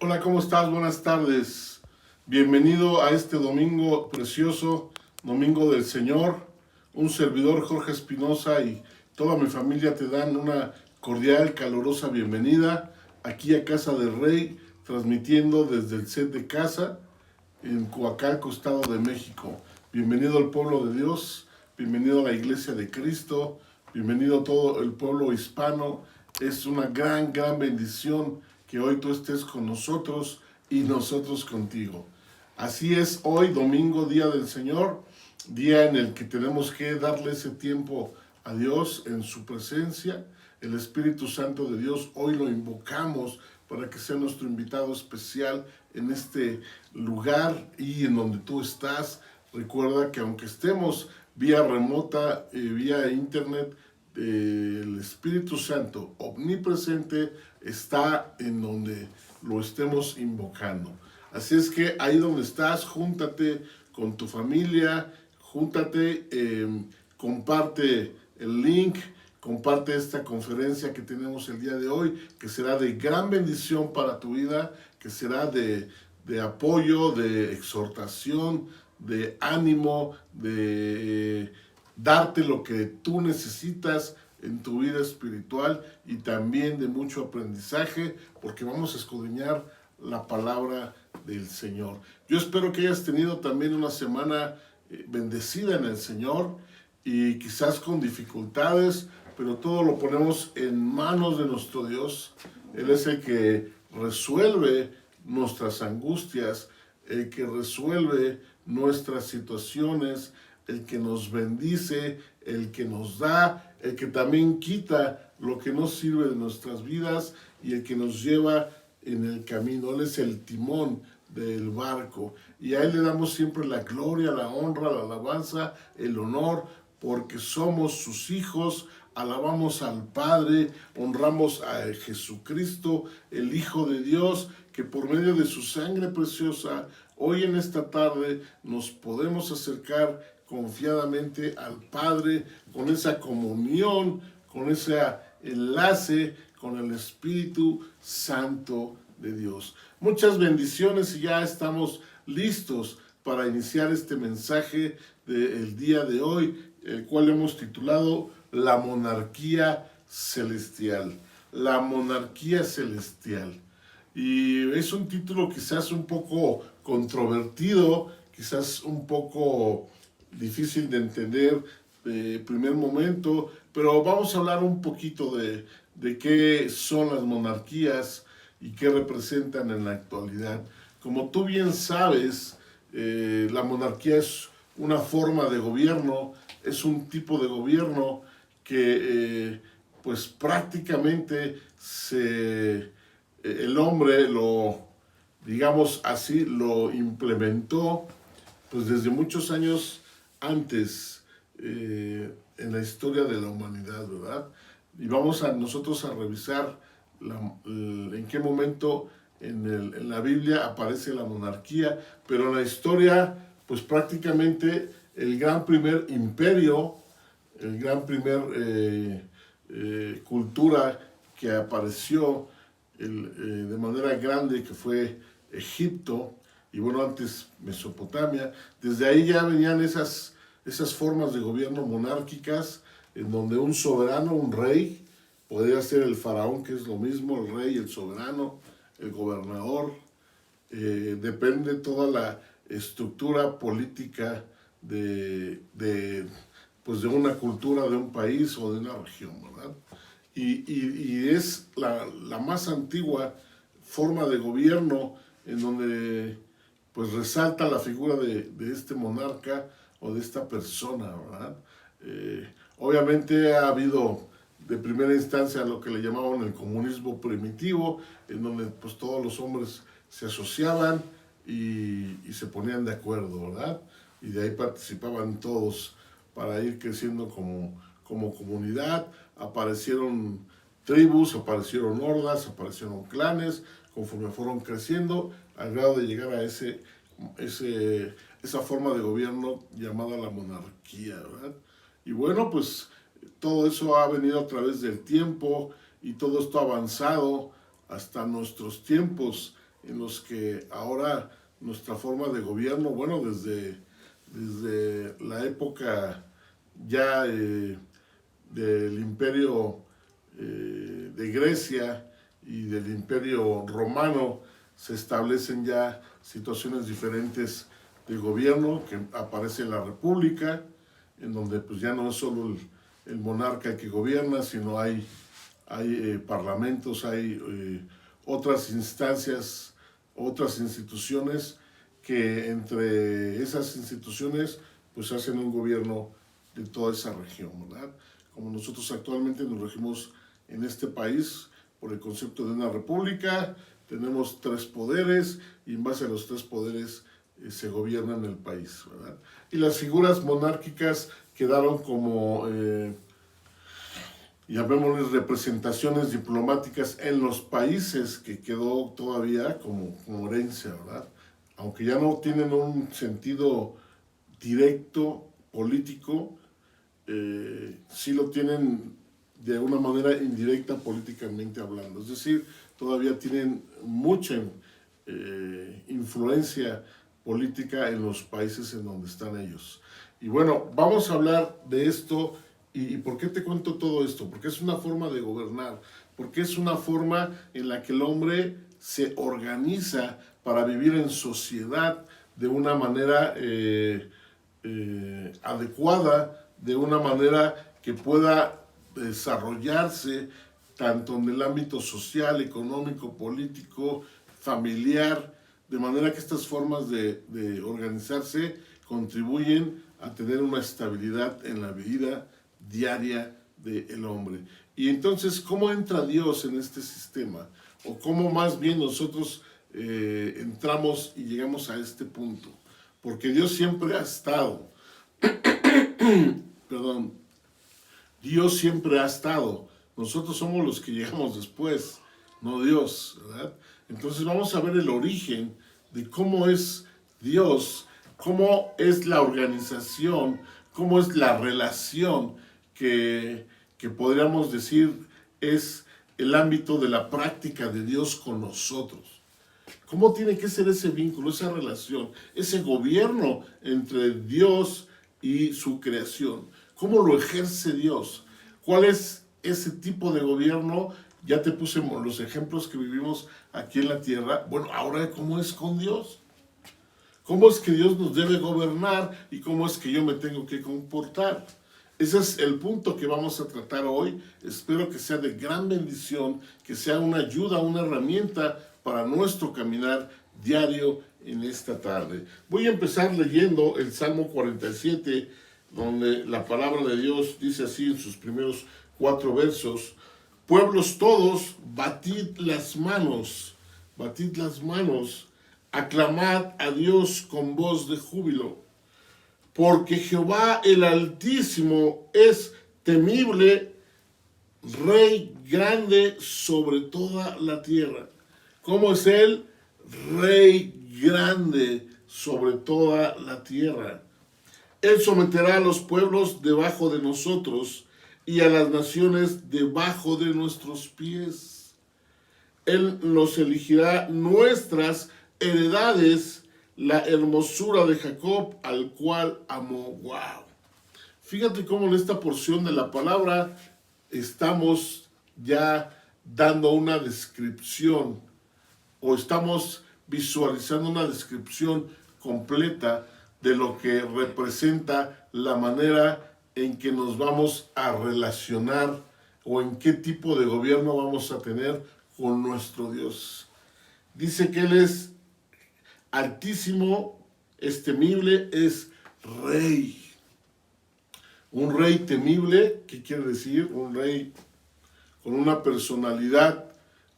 Hola, ¿cómo estás? Buenas tardes. Bienvenido a este domingo precioso, Domingo del Señor. Un servidor, Jorge Espinosa, y toda mi familia te dan una cordial, calurosa bienvenida aquí a Casa del Rey, transmitiendo desde el set de casa en Coacalco, Estado de México. Bienvenido al pueblo de Dios, bienvenido a la Iglesia de Cristo, bienvenido a todo el pueblo hispano. Es una gran bendición que hoy tú estés con nosotros y nosotros contigo. Así es, hoy domingo, día del Señor, día en el que tenemos que darle ese tiempo a Dios en su presencia. El Espíritu Santo de Dios hoy lo invocamos para que sea nuestro invitado especial en este lugar y en donde tú estás. Recuerda que aunque estemos vía remota, vía internet, el Espíritu Santo omnipresente está en donde lo estemos invocando. Así es que ahí donde estás, júntate con tu familia, júntate, comparte el link, comparte esta conferencia que tenemos el día de hoy, que será de gran bendición para tu vida, que será de apoyo, de exhortación, de ánimo, de darte lo que tú necesitas en tu vida espiritual y también de mucho aprendizaje, porque vamos a escudriñar la palabra del Señor. Yo espero que hayas tenido también una semana bendecida en el Señor y quizás con dificultades, pero todo lo ponemos en manos de nuestro Dios. Él es el que resuelve nuestras angustias, el que resuelve nuestras situaciones, el que nos bendice, el que nos da, el que también quita lo que no sirve de nuestras vidas y el que nos lleva en el camino. Él es el timón del barco y a Él le damos siempre la gloria, la honra, la alabanza, el honor, porque somos sus hijos. Alabamos al Padre, honramos a Jesucristo, el Hijo de Dios, que por medio de su sangre preciosa, hoy en esta tarde nos podemos acercar confiadamente al Padre, con esa comunión, con ese enlace con el Espíritu Santo de Dios. Muchas bendiciones y ya estamos listos para iniciar este mensaje del día de hoy, el cual hemos titulado La Monarquía Celestial. La Monarquía Celestial. Y es un título quizás un poco controvertido, quizás un poco difícil de entender de primer momento, pero vamos a hablar un poquito de qué son las monarquías y qué representan en la actualidad. Como tú bien sabes, la monarquía es una forma de gobierno, es un tipo de gobierno que pues prácticamente el hombre digamos así, lo implementó pues desde muchos años antes en la historia de la humanidad, ¿verdad? Y vamos nosotros a revisar en qué momento en la Biblia aparece la monarquía, pero en la historia, pues prácticamente el gran primer imperio, el gran primer cultura que apareció de manera grande, que fue Egipto, y bueno, antes Mesopotamia. Desde ahí ya venían esas formas de gobierno monárquicas, en donde un soberano, un rey, podría ser el faraón, que es lo mismo, el rey, el soberano, el gobernador, depende toda la estructura política pues de una cultura, de un país o de una región, ¿verdad? Y es la más antigua forma de gobierno en donde pues resalta la figura de este monarca o de esta persona, ¿verdad? Obviamente ha habido de primera instancia lo que le llamaban el comunismo primitivo, en donde pues todos los hombres se asociaban y se ponían de acuerdo, ¿verdad? Y de ahí participaban todos para ir creciendo como comunidad. Aparecieron tribus, aparecieron hordas, aparecieron clanes, conforme fueron creciendo, al grado de llegar a esa forma de gobierno llamada la monarquía, ¿verdad? Y bueno, pues todo eso ha venido a través del tiempo y todo esto ha avanzado hasta nuestros tiempos, en los que ahora nuestra forma de gobierno, bueno, desde la época ya del imperio de Grecia y del imperio romano, se establecen ya situaciones diferentes de gobierno, que aparece la república, en donde pues ya no es solo el monarca el que gobierna, sino hay parlamentos, hay otras instancias, otras instituciones que entre esas instituciones pues hacen un gobierno de toda esa región, ¿verdad? Como nosotros actualmente nos regimos en este país por el concepto de una república, tenemos 3 poderes y en base a los 3 poderes se gobierna en el país, ¿verdad? Y las figuras monárquicas quedaron como, llamémosles, representaciones diplomáticas en los países, que quedó todavía como herencia, ¿verdad? Aunque ya no tienen un sentido directo, político, sí lo tienen de una manera indirecta políticamente hablando. Es decir, todavía tienen mucha influencia política en los países en donde están ellos. Y bueno, vamos a hablar de esto. ¿Y por qué te cuento todo esto? Porque es una forma de gobernar, porque es una forma en la que el hombre se organiza para vivir en sociedad de una manera adecuada, de una manera que pueda desarrollarse tanto en el ámbito social, económico, político, familiar, de manera que estas formas de organizarse contribuyen a tener una estabilidad en la vida diaria del hombre. Y entonces, ¿cómo entra Dios en este sistema? O cómo más bien nosotros entramos y llegamos a este punto. Porque Dios siempre ha estado, perdón, Dios siempre ha estado. Nosotros somos los que llegamos después, no Dios, ¿verdad? Entonces vamos a ver el origen de cómo es Dios, cómo es la organización, cómo es la relación que podríamos decir es el ámbito de la práctica de Dios con nosotros. ¿Cómo tiene que ser ese vínculo, esa relación, ese gobierno entre Dios y su creación? ¿Cómo lo ejerce Dios? ¿Cuál es ese tipo de gobierno? Ya te puse los ejemplos que vivimos aquí en la tierra. Bueno, ahora, ¿cómo es con Dios? ¿Cómo es que Dios nos debe gobernar y cómo es que yo me tengo que comportar? Ese es el punto que vamos a tratar hoy. Espero que sea de gran bendición, que sea una ayuda, una herramienta para nuestro caminar diario en esta tarde. Voy a empezar leyendo el Salmo 47, donde la palabra de Dios dice así en sus primeros 4 versos: pueblos todos, batid las manos, aclamad a Dios con voz de júbilo, porque Jehová el Altísimo es temible, Rey grande sobre toda la tierra. ¿Cómo es Él? Rey grande sobre toda la tierra. Él someterá a los pueblos debajo de nosotros y a las naciones debajo de nuestros pies. Él nos elegirá nuestras heredades, la hermosura de Jacob, al cual amó. ¡Wow! Fíjate cómo en esta porción de la palabra estamos ya dando una descripción, o estamos visualizando una descripción completa de lo que representa la manera en que nos vamos a relacionar o en qué tipo de gobierno vamos a tener con nuestro Dios. Dice que Él es altísimo, es temible, es rey. Un rey temible, ¿qué quiere decir? Un rey con una personalidad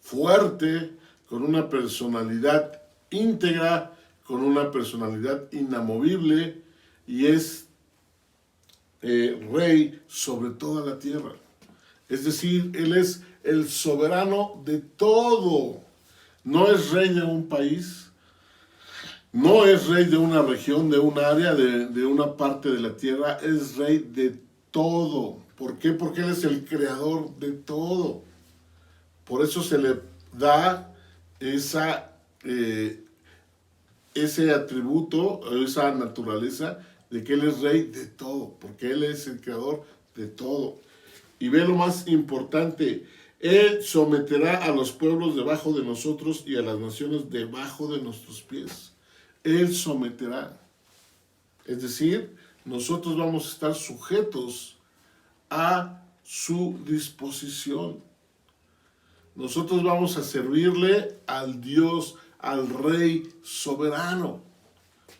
fuerte, con una personalidad íntegra, con una personalidad inamovible, y es rey sobre toda la tierra. Es decir, Él es el soberano de todo. No es rey de un país, no es rey de una región, de un área, de una parte de la tierra, es rey de todo. ¿Por qué? Porque Él es el creador de todo. Por eso se le da esa eh, ese atributo, esa naturaleza de que Él es rey de todo, porque Él es el creador de todo. Y ve lo más importante, Él someterá a los pueblos debajo de nosotros y a las naciones debajo de nuestros pies. Él someterá. Es decir, nosotros vamos a estar sujetos a su disposición. Nosotros vamos a servirle al Dios, al Rey soberano.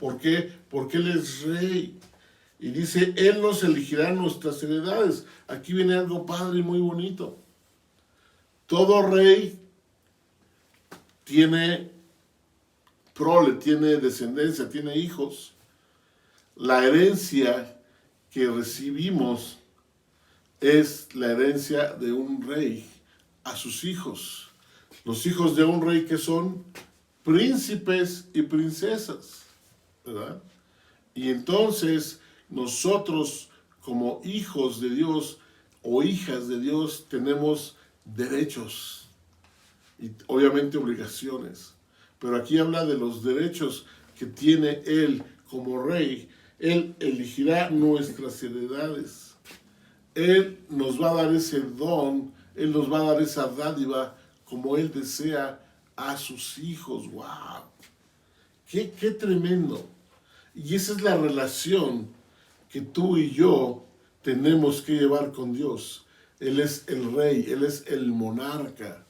¿Por qué? Porque Él es Rey. Y dice, Él nos elegirá nuestras heredades. Aquí viene algo padre y muy bonito. Todo rey tiene prole, tiene descendencia, tiene hijos. La herencia que recibimos es la herencia de un rey a sus hijos. Los hijos de un rey que son príncipes y princesas, ¿verdad? Y entonces nosotros como hijos de Dios o hijas de Dios tenemos derechos y obviamente obligaciones. Pero aquí habla de los derechos que tiene Él como rey. Él elegirá nuestras heredades. Él nos va a dar ese don, Él nos va a dar esa dádiva como Él desea a sus hijos. ¡Wow! ¡Qué tremendo! Y esa es la relación que tú y yo tenemos que llevar con Dios. Él es el rey, Él es el monarca.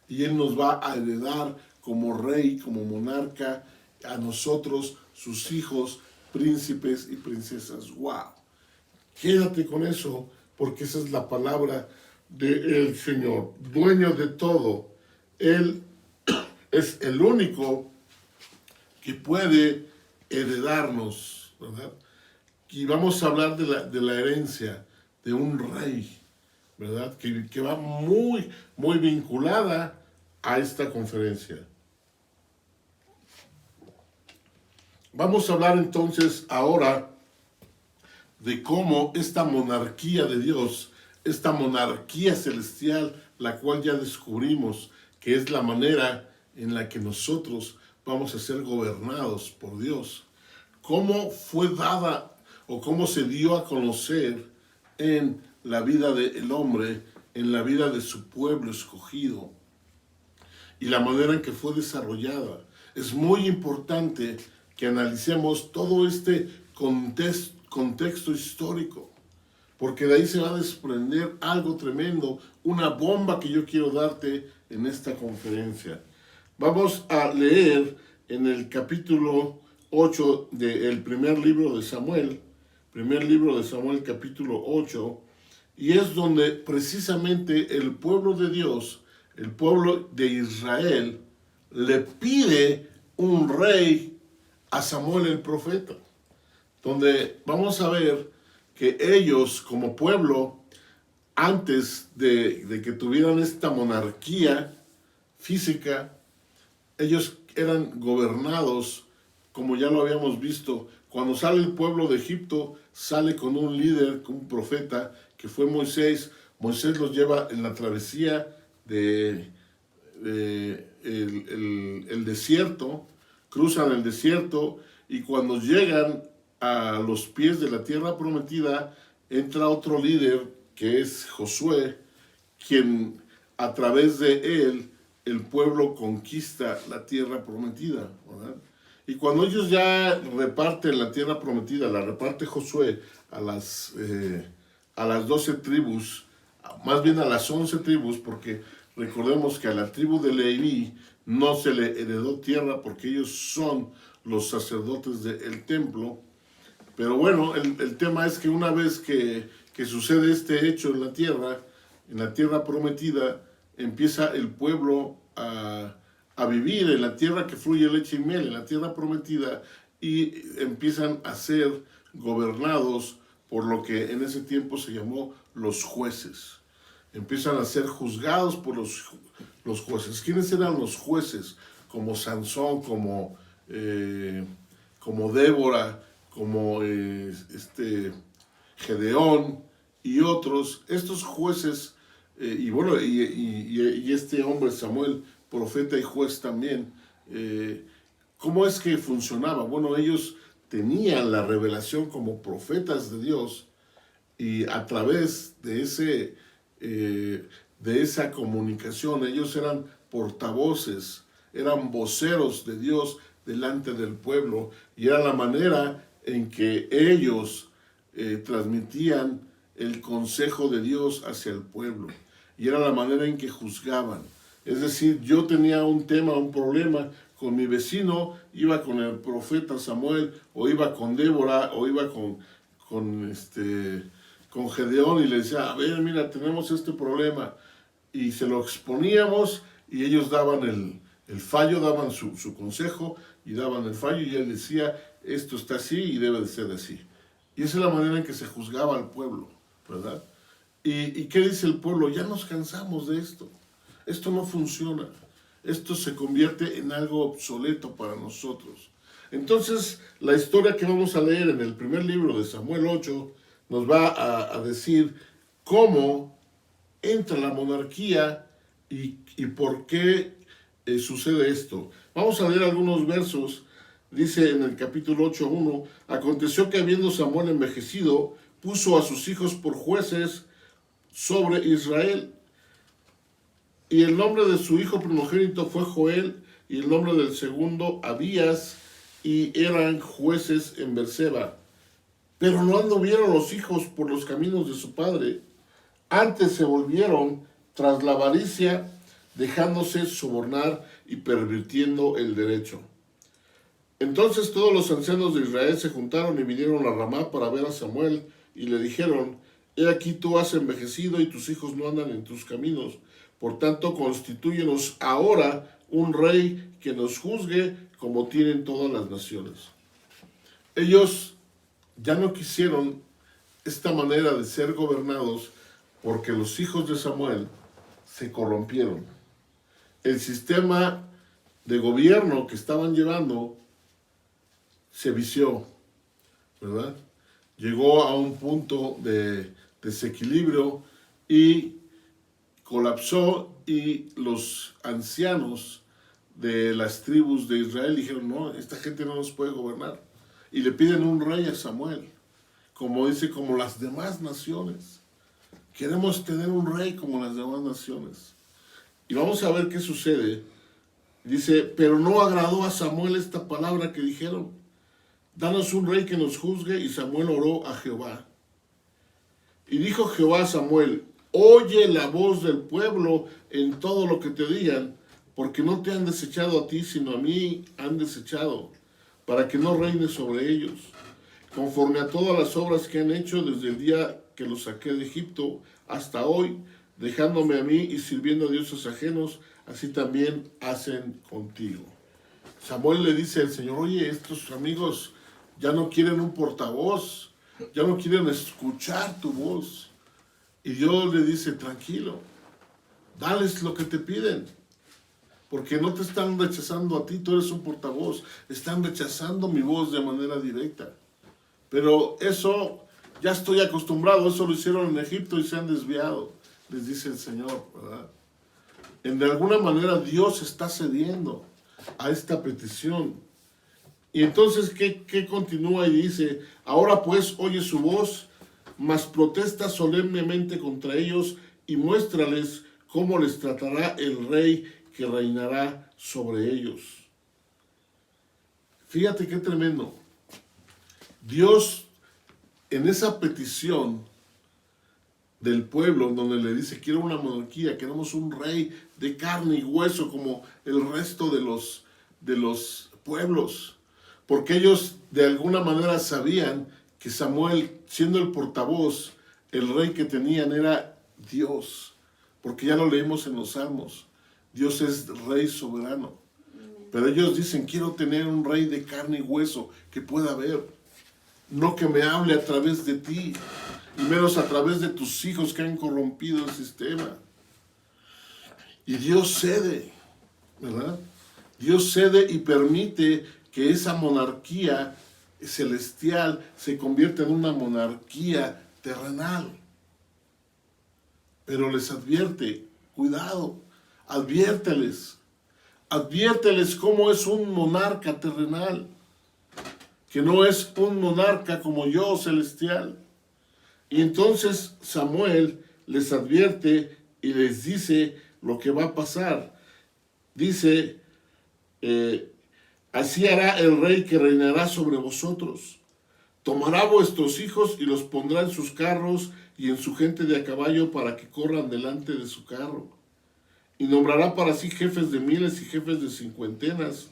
Y Él nos va a heredar como rey, como monarca, a nosotros, sus hijos, príncipes y princesas. ¡Wow! Quédate con eso, porque esa es la palabra del Señor, dueño de todo. Él es el único que puede heredarnos, ¿verdad? Y vamos a hablar de la herencia de un rey, ¿verdad? Que va muy, muy vinculada a esta conferencia. Vamos a hablar entonces ahora de cómo esta monarquía de Dios, esta monarquía celestial, la cual ya descubrimos que es la manera en la que nosotros vamos a ser gobernados por Dios. Cómo fue dada o cómo se dio a conocer en la vida del hombre, en la vida de su pueblo escogido y la manera en que fue desarrollada. Es muy importante que analicemos todo este contexto histórico, porque de ahí se va a desprender algo tremendo, una bomba que yo quiero darte en esta conferencia. Vamos a leer en el capítulo 8 del primer libro de Samuel, capítulo 8, y es donde precisamente el pueblo de Dios, el pueblo de Israel, le pide un rey a Samuel el profeta, donde vamos a ver que ellos como pueblo, antes de que tuvieran esta monarquía física, ellos eran gobernados, como ya lo habíamos visto. Cuando sale el pueblo de Egipto, sale con un líder, con un profeta, que fue Moisés. Moisés los lleva en la travesía el desierto, cruzan el desierto, y cuando llegan a los pies de la tierra prometida, entra otro líder, que es Josué, quien a través de él el pueblo conquista la tierra prometida, ¿verdad? Y cuando ellos ya reparten la tierra prometida, la reparte Josué a las 12 tribus, más bien a las 11 tribus, porque recordemos que a la tribu de Leví no se le heredó tierra porque ellos son los sacerdotes del templo. Pero bueno, el tema es que una vez que sucede este hecho en la tierra prometida, empieza el pueblo a vivir en la tierra que fluye leche y miel, en la tierra prometida, y empiezan a ser gobernados por lo que en ese tiempo se llamó los jueces. Empiezan a ser juzgados por los jueces. ¿Quiénes eran los jueces? Como Sansón, como Débora, como Gedeón y otros. Estos jueces, y este hombre Samuel, profeta y juez también, ¿Cómo es que funcionaba? Bueno, ellos tenían la revelación como profetas de Dios y a través de esa comunicación ellos eran portavoces, eran voceros de Dios delante del pueblo y era la manera en que ellos transmitían el consejo de Dios hacia el pueblo y era la manera en que juzgaban. Es decir, yo tenía un tema, un problema con mi vecino, iba con el profeta Samuel, o iba con Débora, o iba con Gedeón y le decía, a ver, mira, tenemos este problema. Y se lo exponíamos y ellos daban el fallo, daban su consejo y daban el fallo y él decía, esto está así y debe de ser así. Y esa es la manera en que se juzgaba al pueblo, ¿verdad? ¿Y qué dice el pueblo? Ya nos cansamos de esto. Esto no funciona. Esto se convierte en algo obsoleto para nosotros. Entonces, la historia que vamos a leer en el primer libro de Samuel 8 nos va a decir cómo entra la monarquía y por qué sucede esto. Vamos a leer algunos versos. Dice en el capítulo 8:1, aconteció que habiendo Samuel envejecido, puso a sus hijos por jueces sobre Israel. Y el nombre de su hijo primogénito fue Joel, y el nombre del segundo Abías, y eran jueces en Berseba. Pero no anduvieron los hijos por los caminos de su padre, antes se volvieron tras la avaricia, dejándose sobornar y pervirtiendo el derecho. Entonces todos los ancianos de Israel se juntaron y vinieron a Ramá para ver a Samuel, y le dijeron, he aquí tú has envejecido y tus hijos no andan en tus caminos. Por tanto, constitúyenos ahora un rey que nos juzgue como tienen todas las naciones. Ellos ya no quisieron esta manera de ser gobernados porque los hijos de Samuel se corrompieron. El sistema de gobierno que estaban llevando se vició, ¿verdad? Llegó a un punto de desequilibrio y colapsó, y los ancianos de las tribus de Israel dijeron, no, esta gente no nos puede gobernar. Y le piden un rey a Samuel, como dice, como las demás naciones. Queremos tener un rey como las demás naciones. Y vamos a ver qué sucede. Dice, pero no agradó a Samuel esta palabra que dijeron, danos un rey que nos juzgue. Y Samuel oró a Jehová. Y dijo Jehová a Samuel, oye la voz del pueblo en todo lo que te digan, porque no te han desechado a ti, sino a mí han desechado, para que no reines sobre ellos, conforme a todas las obras que han hecho desde el día que los saqué de Egipto hasta hoy, dejándome a mí y sirviendo a dioses ajenos, así también hacen contigo. Samuel le dice al Señor, oye, estos amigos ya no quieren un portavoz, ya no quieren escuchar tu voz. Y Dios le dice, tranquilo, dales lo que te piden, porque no te están rechazando a ti, tú eres un portavoz, están rechazando mi voz de manera directa. Pero eso ya estoy acostumbrado, eso lo hicieron en Egipto y se han desviado, les dice el Señor, ¿verdad? De alguna manera Dios está cediendo a esta petición. Y entonces, ¿qué continúa y dice? Ahora pues oye su voz, mas protesta solemnemente contra ellos y muéstrales cómo les tratará el rey que reinará sobre ellos. Fíjate qué tremendo. Dios, en esa petición del pueblo, donde le dice, quiero una monarquía, queremos un rey de carne y hueso como el resto de los pueblos, porque ellos de alguna manera sabían que Samuel, siendo el portavoz, el rey que tenían era Dios, porque ya lo leímos en los Salmos, Dios es rey soberano. Pero ellos dicen, quiero tener un rey de carne y hueso que pueda ver, no que me hable a través de ti, y menos a través de tus hijos que han corrompido el sistema. Y Dios cede, ¿verdad? Dios cede y permite que esa monarquía celestial se convierta en una monarquía terrenal. Pero les advierte, cuidado, adviérteles, Adviérteles cómo es un monarca terrenal, que no es un monarca como yo celestial. Y entonces Samuel les advierte y les dice lo que va a pasar. Dice, así hará el rey que reinará sobre vosotros. Tomará vuestros hijos y los pondrá en sus carros y en su gente de a caballo para que corran delante de su carro. Y nombrará para sí jefes de miles y jefes de cincuentenas.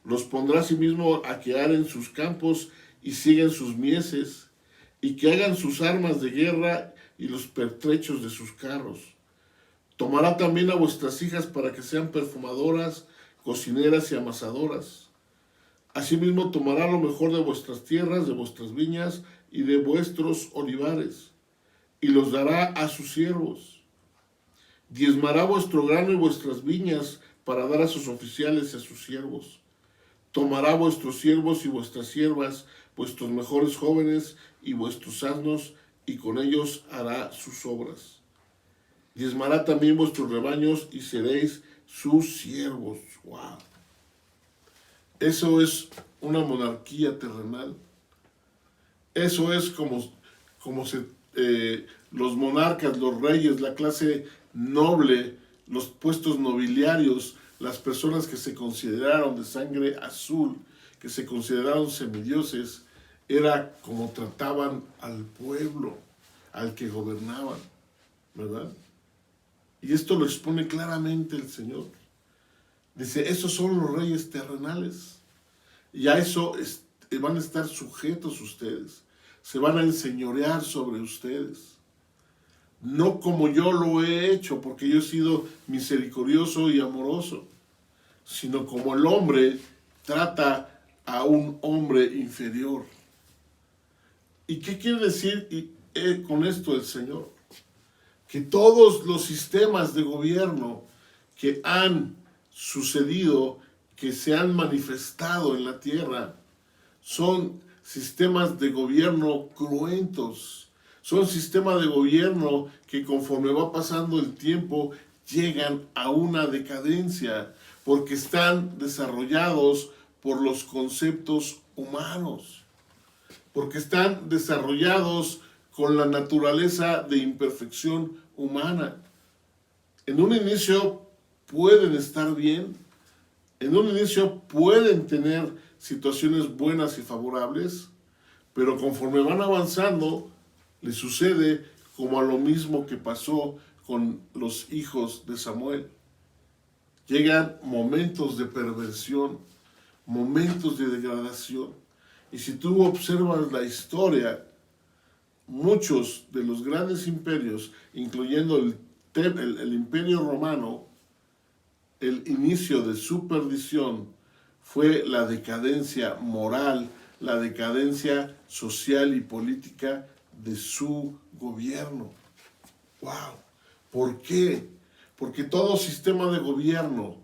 Los pondrá asimismo a que aren sus campos y sigan sus mieses, y que hagan sus armas de guerra y los pertrechos de sus carros. Tomará también a vuestras hijas para que sean perfumadoras, cocineras y amasadoras. Asimismo tomará lo mejor de vuestras tierras, de vuestras viñas y de vuestros olivares, y los dará a sus siervos. Diezmará vuestro grano y vuestras viñas para dar a sus oficiales y a sus siervos. Tomará vuestros siervos y vuestras siervas, vuestros mejores jóvenes y vuestros asnos, y con ellos hará sus obras. Diezmará también vuestros rebaños y seréis sus siervos. ¡Wow! Eso es una monarquía terrenal. Eso es como los monarcas, los reyes, la clase noble, los puestos nobiliarios, las personas que se consideraron de sangre azul, que se consideraron semidioses, era como trataban al pueblo, al que gobernaban, ¿verdad? Y esto lo expone claramente el Señor. Dice, esos son los reyes terrenales. Y a eso van a estar sujetos ustedes. Se van a enseñorear sobre ustedes. No como yo lo he hecho, porque yo he sido misericordioso y amoroso, sino como el hombre trata a un hombre inferior. ¿Y qué quiere decir con esto el Señor? Que todos los sistemas de gobierno que han sucedido, que se han manifestado en la tierra, son sistemas de gobierno cruentos, son sistemas de gobierno que conforme va pasando el tiempo llegan a una decadencia, porque están desarrollados por los conceptos humanos, porque están desarrollados con la naturaleza de imperfección humana. En un inicio pueden estar bien, en un inicio pueden tener situaciones buenas y favorables, pero conforme van avanzando, les sucede como a lo mismo que pasó con los hijos de Samuel. Llegan momentos de perversión, momentos de degradación. Y si tú observas la historia, muchos de los grandes imperios, incluyendo el imperio romano, el inicio de su perdición fue la decadencia moral, la decadencia social y política de su gobierno. ¡Wow! ¿Por qué? Porque todo sistema de gobierno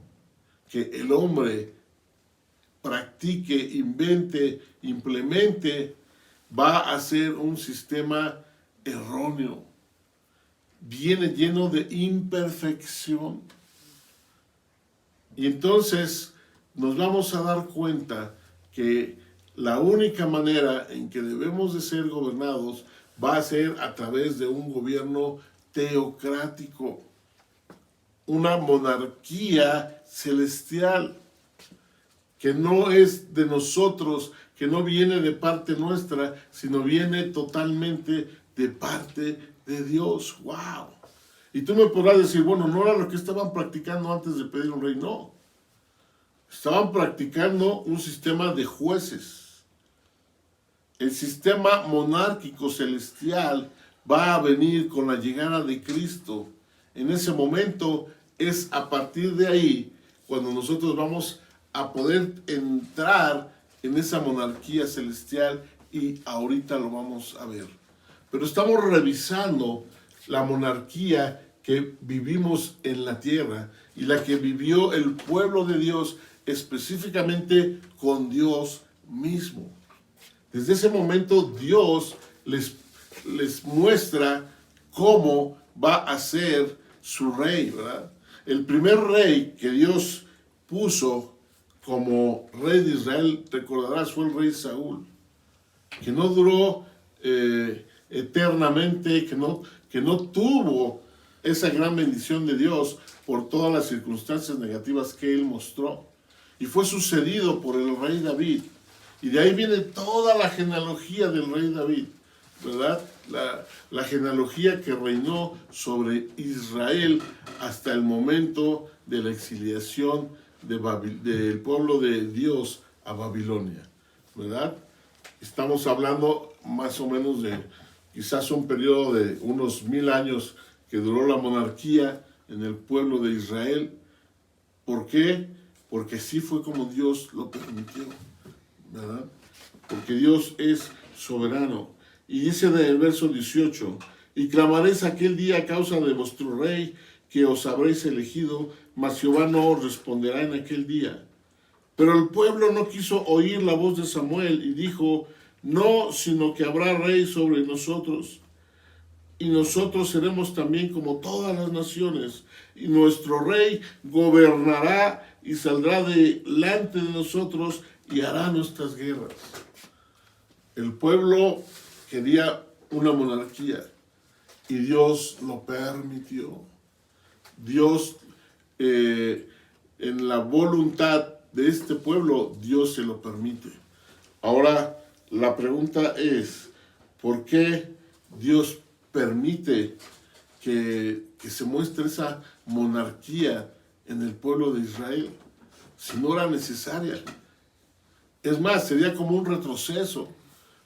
que el hombre practique, invente, implemente, va a ser un sistema erróneo. Viene lleno de imperfección. Y entonces nos vamos a dar cuenta que la única manera en que debemos de ser gobernados va a ser a través de un gobierno teocrático, una monarquía celestial, que no es de nosotros, que no viene de parte nuestra, sino viene totalmente de parte de Dios. ¡Wow! Y tú me podrás decir, bueno, no era lo que estaban practicando antes de pedir un rey. No. Estaban practicando un sistema de jueces. El sistema monárquico celestial va a venir con la llegada de Cristo. En ese momento es a partir de ahí cuando nosotros vamos a poder entrar en esa monarquía celestial, y ahorita lo vamos a ver. Pero estamos revisando la monarquía que vivimos en la tierra y la que vivió el pueblo de Dios, específicamente con Dios mismo. Desde ese momento Dios les muestra cómo va a ser su rey, ¿verdad? El primer rey que Dios puso como rey de Israel, recordarás, fue el rey Saúl, que no duró eternamente, que no tuvo esa gran bendición de Dios por todas las circunstancias negativas que él mostró. Y fue sucedido por el rey David. Y de ahí viene toda la genealogía del rey David, ¿verdad? La genealogía que reinó sobre Israel hasta el momento de la exiliación del pueblo de Dios a Babilonia, ¿verdad? Estamos hablando más o menos de quizás un periodo de unos 1000 años que duró la monarquía en el pueblo de Israel. ¿Por qué? Porque así fue como Dios lo permitió, ¿verdad? Porque Dios es soberano. Y dice en el verso 18, y clamaréis aquel día a causa de vuestro rey que os habréis elegido, mas Jehová no os responderá en aquel día. Pero el pueblo no quiso oír la voz de Samuel y dijo, no, sino que habrá rey sobre nosotros. Y nosotros seremos también como todas las naciones. Y nuestro rey gobernará y saldrá delante de nosotros y hará nuestras guerras. El pueblo quería una monarquía y Dios lo permitió. Dios, en la voluntad de este pueblo, Dios se lo permite. Ahora, la pregunta es, ¿por qué Dios permite que se muestre esa monarquía en el pueblo de Israel si no era necesaria? Es más, sería como un retroceso,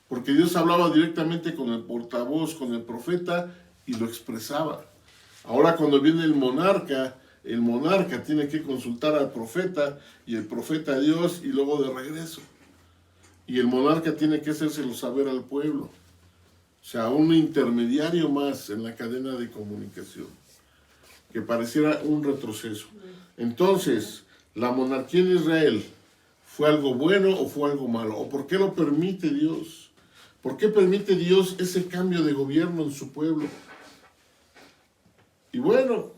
porque Dios hablaba directamente con el portavoz, con el profeta, y lo expresaba. Ahora cuando viene el monarca tiene que consultar al profeta, y el profeta a Dios, y luego de regreso. Y el monarca tiene que hacérselo saber al pueblo. O sea, un intermediario más en la cadena de comunicación, que pareciera un retroceso. Entonces, la monarquía en Israel, ¿fue algo bueno o fue algo malo? ¿O por qué lo permite Dios? ¿Por qué permite Dios ese cambio de gobierno en su pueblo? Y bueno,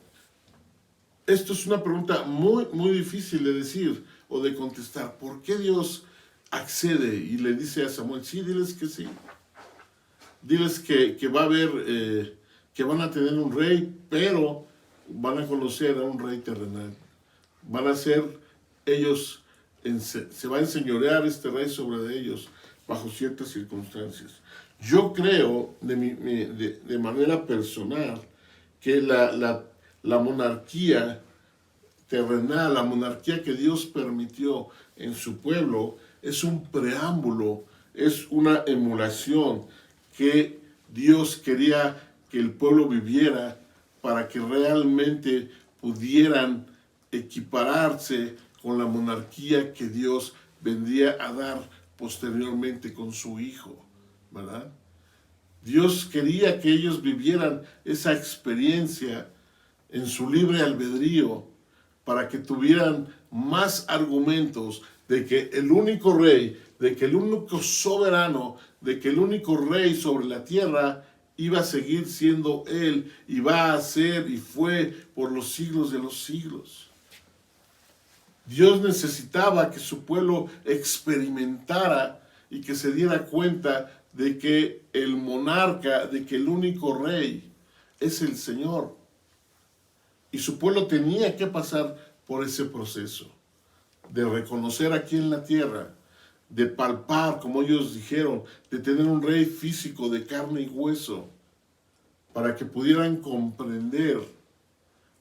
esto es una pregunta muy, muy difícil de decir o de contestar. ¿Por qué Dios accede y le dice a Samuel, sí, diles que sí? Diles que va a haber, que van a tener un rey, pero van a conocer a un rey terrenal. Van a ser ellos, se va a enseñorear este rey sobre ellos bajo ciertas circunstancias. Yo creo, de manera personal, que la monarquía terrenal, la monarquía que Dios permitió en su pueblo, es un preámbulo, es una emulación que Dios quería que el pueblo viviera para que realmente pudieran equipararse con la monarquía que Dios vendría a dar posteriormente con su Hijo, ¿verdad? Dios quería que ellos vivieran esa experiencia en su libre albedrío para que tuvieran más argumentos de que el único rey, de que el único soberano, de que el único rey sobre la tierra iba a seguir siendo Él y va a ser y fue por los siglos de los siglos. Dios necesitaba que su pueblo experimentara y que se diera cuenta de que el monarca, de que el único rey es el Señor. Y su pueblo tenía que pasar por ese proceso de reconocer aquí en la tierra, de palpar, como ellos dijeron, de tener un rey físico de carne y hueso, para que pudieran comprender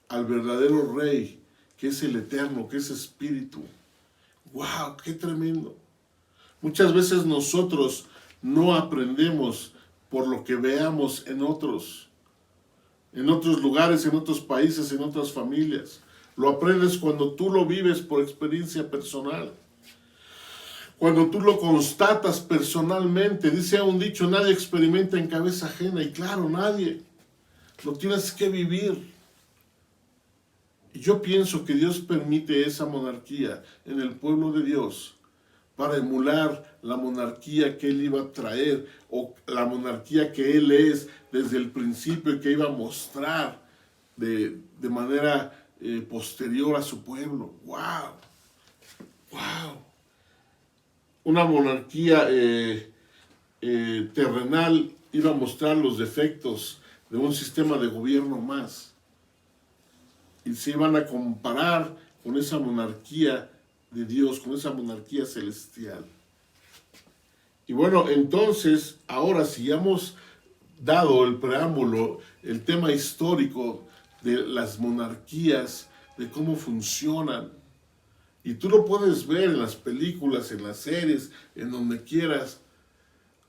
al verdadero rey, que es el eterno, que es espíritu. ¡Wow! ¡Qué tremendo! Muchas veces nosotros no aprendemos por lo que veamos en otros lugares, en otros países, en otras familias. Lo aprendes cuando tú lo vives por experiencia personal. Cuando tú lo constatas personalmente. Dice un dicho, nadie experimenta en cabeza ajena. Y claro, nadie. Lo tienes que vivir. Y yo pienso que Dios permite esa monarquía en el pueblo de Dios para emular la monarquía que Él iba a traer, o la monarquía que Él es desde el principio y que iba a mostrar de manera posterior a su pueblo. ¡Wow! wow, una monarquía terrenal iba a mostrar los defectos de un sistema de gobierno más. Y se iban a comparar con esa monarquía de Dios, con esa monarquía celestial. Y bueno, entonces, ahora si ya hemos dado el preámbulo, el tema histórico de las monarquías, de cómo funcionan, y tú lo puedes ver en las películas, en las series, en donde quieras,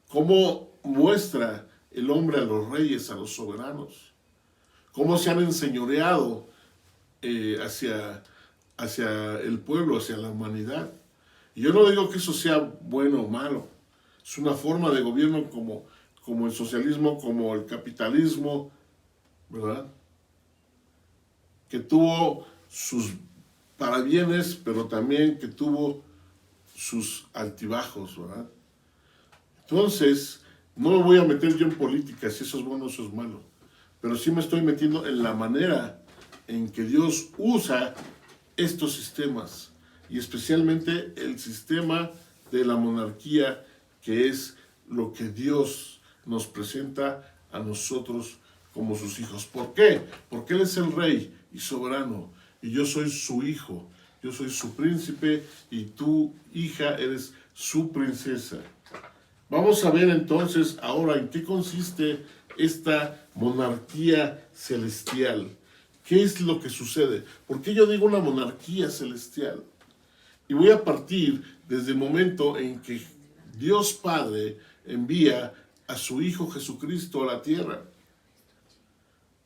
cómo muestra el hombre a los reyes, a los soberanos, cómo se han enseñoreado hacia el pueblo, hacia la humanidad. Y yo no digo que eso sea bueno o malo, es una forma de gobierno como el socialismo, como el capitalismo, ¿verdad? Que tuvo sus parabienes, pero también que tuvo sus altibajos, ¿verdad? Entonces, no me voy a meter yo en política, si eso es bueno o eso es malo, pero sí me estoy metiendo en la manera en que Dios usa estos sistemas, y especialmente el sistema de la monarquía, que es lo que Dios nos presenta a nosotros como sus hijos. ¿Por qué? Porque Él es el rey y soberano, y yo soy su hijo, yo soy su príncipe, y tú, hija, eres su princesa. Vamos a ver entonces ahora en qué consiste esta monarquía celestial. ¿Qué es lo que sucede? ¿Por qué yo digo una monarquía celestial? Y voy a partir desde el momento en que Dios Padre envía a su Hijo Jesucristo a la tierra.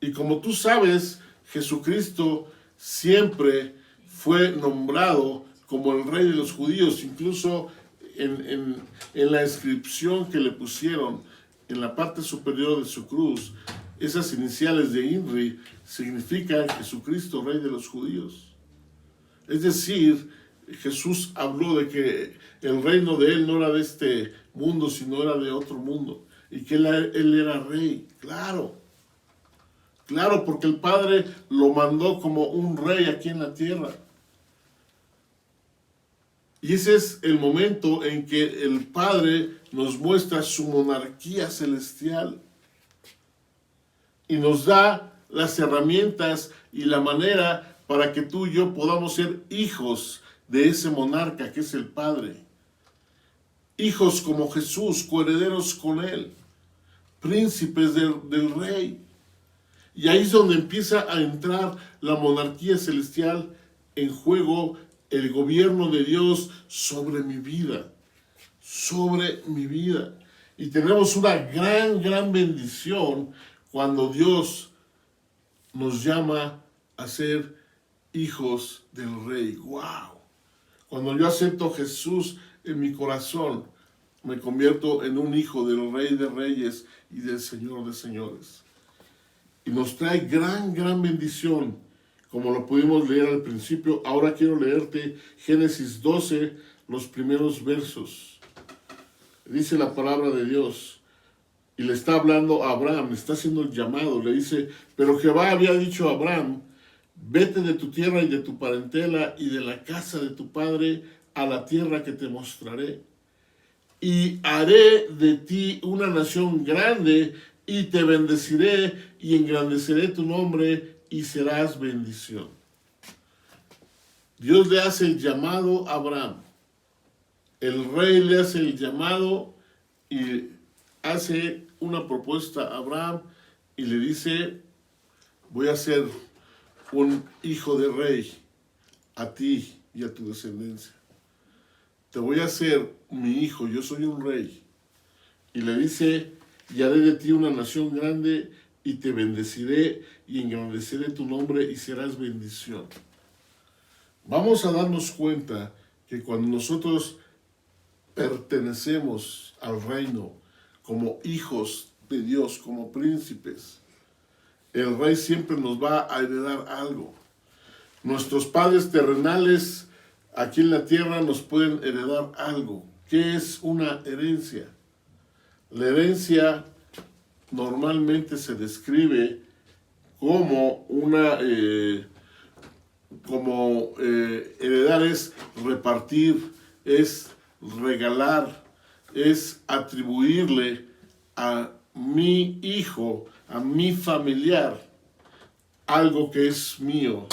Y como tú sabes, Jesucristo siempre fue nombrado como el rey de los judíos, incluso en la inscripción que le pusieron en la parte superior de su cruz, esas iniciales de INRI significan Jesucristo, rey de los judíos. Es decir, Jesús habló de que el reino de Él no era de este mundo, sino era de otro mundo, y que Él era rey. Claro, porque el Padre lo mandó como un rey aquí en la tierra. Y ese es el momento en que el Padre nos muestra su monarquía celestial y nos da las herramientas y la manera para que tú y yo podamos ser hijos de ese monarca que es el Padre. Hijos como Jesús, coherederos con Él, príncipes del Rey. Y ahí es donde empieza a entrar la monarquía celestial en juego, el gobierno de Dios sobre mi vida, Y tenemos una gran bendición cuando Dios nos llama a ser hijos del Rey. ¡Wow! Cuando yo acepto a Jesús en mi corazón, me convierto en un hijo del Rey de Reyes y del Señor de Señores. Y nos trae gran bendición, como lo pudimos leer al principio. Ahora quiero leerte Génesis 12, los primeros versos. Dice la palabra de Dios, y le está hablando a Abraham, le está haciendo el llamado, le dice, pero Jehová había dicho a Abraham, vete de tu tierra y de tu parentela y de la casa de tu padre a la tierra que te mostraré. Y haré de ti una nación grande, y te bendeciré y engrandeceré tu nombre y serás bendición. Dios le hace el llamado a Abraham. El rey le hace el llamado y hace una propuesta a Abraham y le dice, voy a ser un hijo de rey a ti y a tu descendencia. Te voy a hacer mi hijo, yo soy un rey. Y le dice, y haré de ti una nación grande y te bendeciré y engrandeceré tu nombre y serás bendición. Vamos a darnos cuenta que cuando nosotros pertenecemos al reino como hijos de Dios, como príncipes, el rey siempre nos va a heredar algo. Nuestros padres terrenales aquí en la tierra nos pueden heredar algo. ¿Qué es una herencia? La herencia normalmente se describe como heredar es repartir, es regalar, es atribuirle a mi hijo, a mi familiar, algo que es mío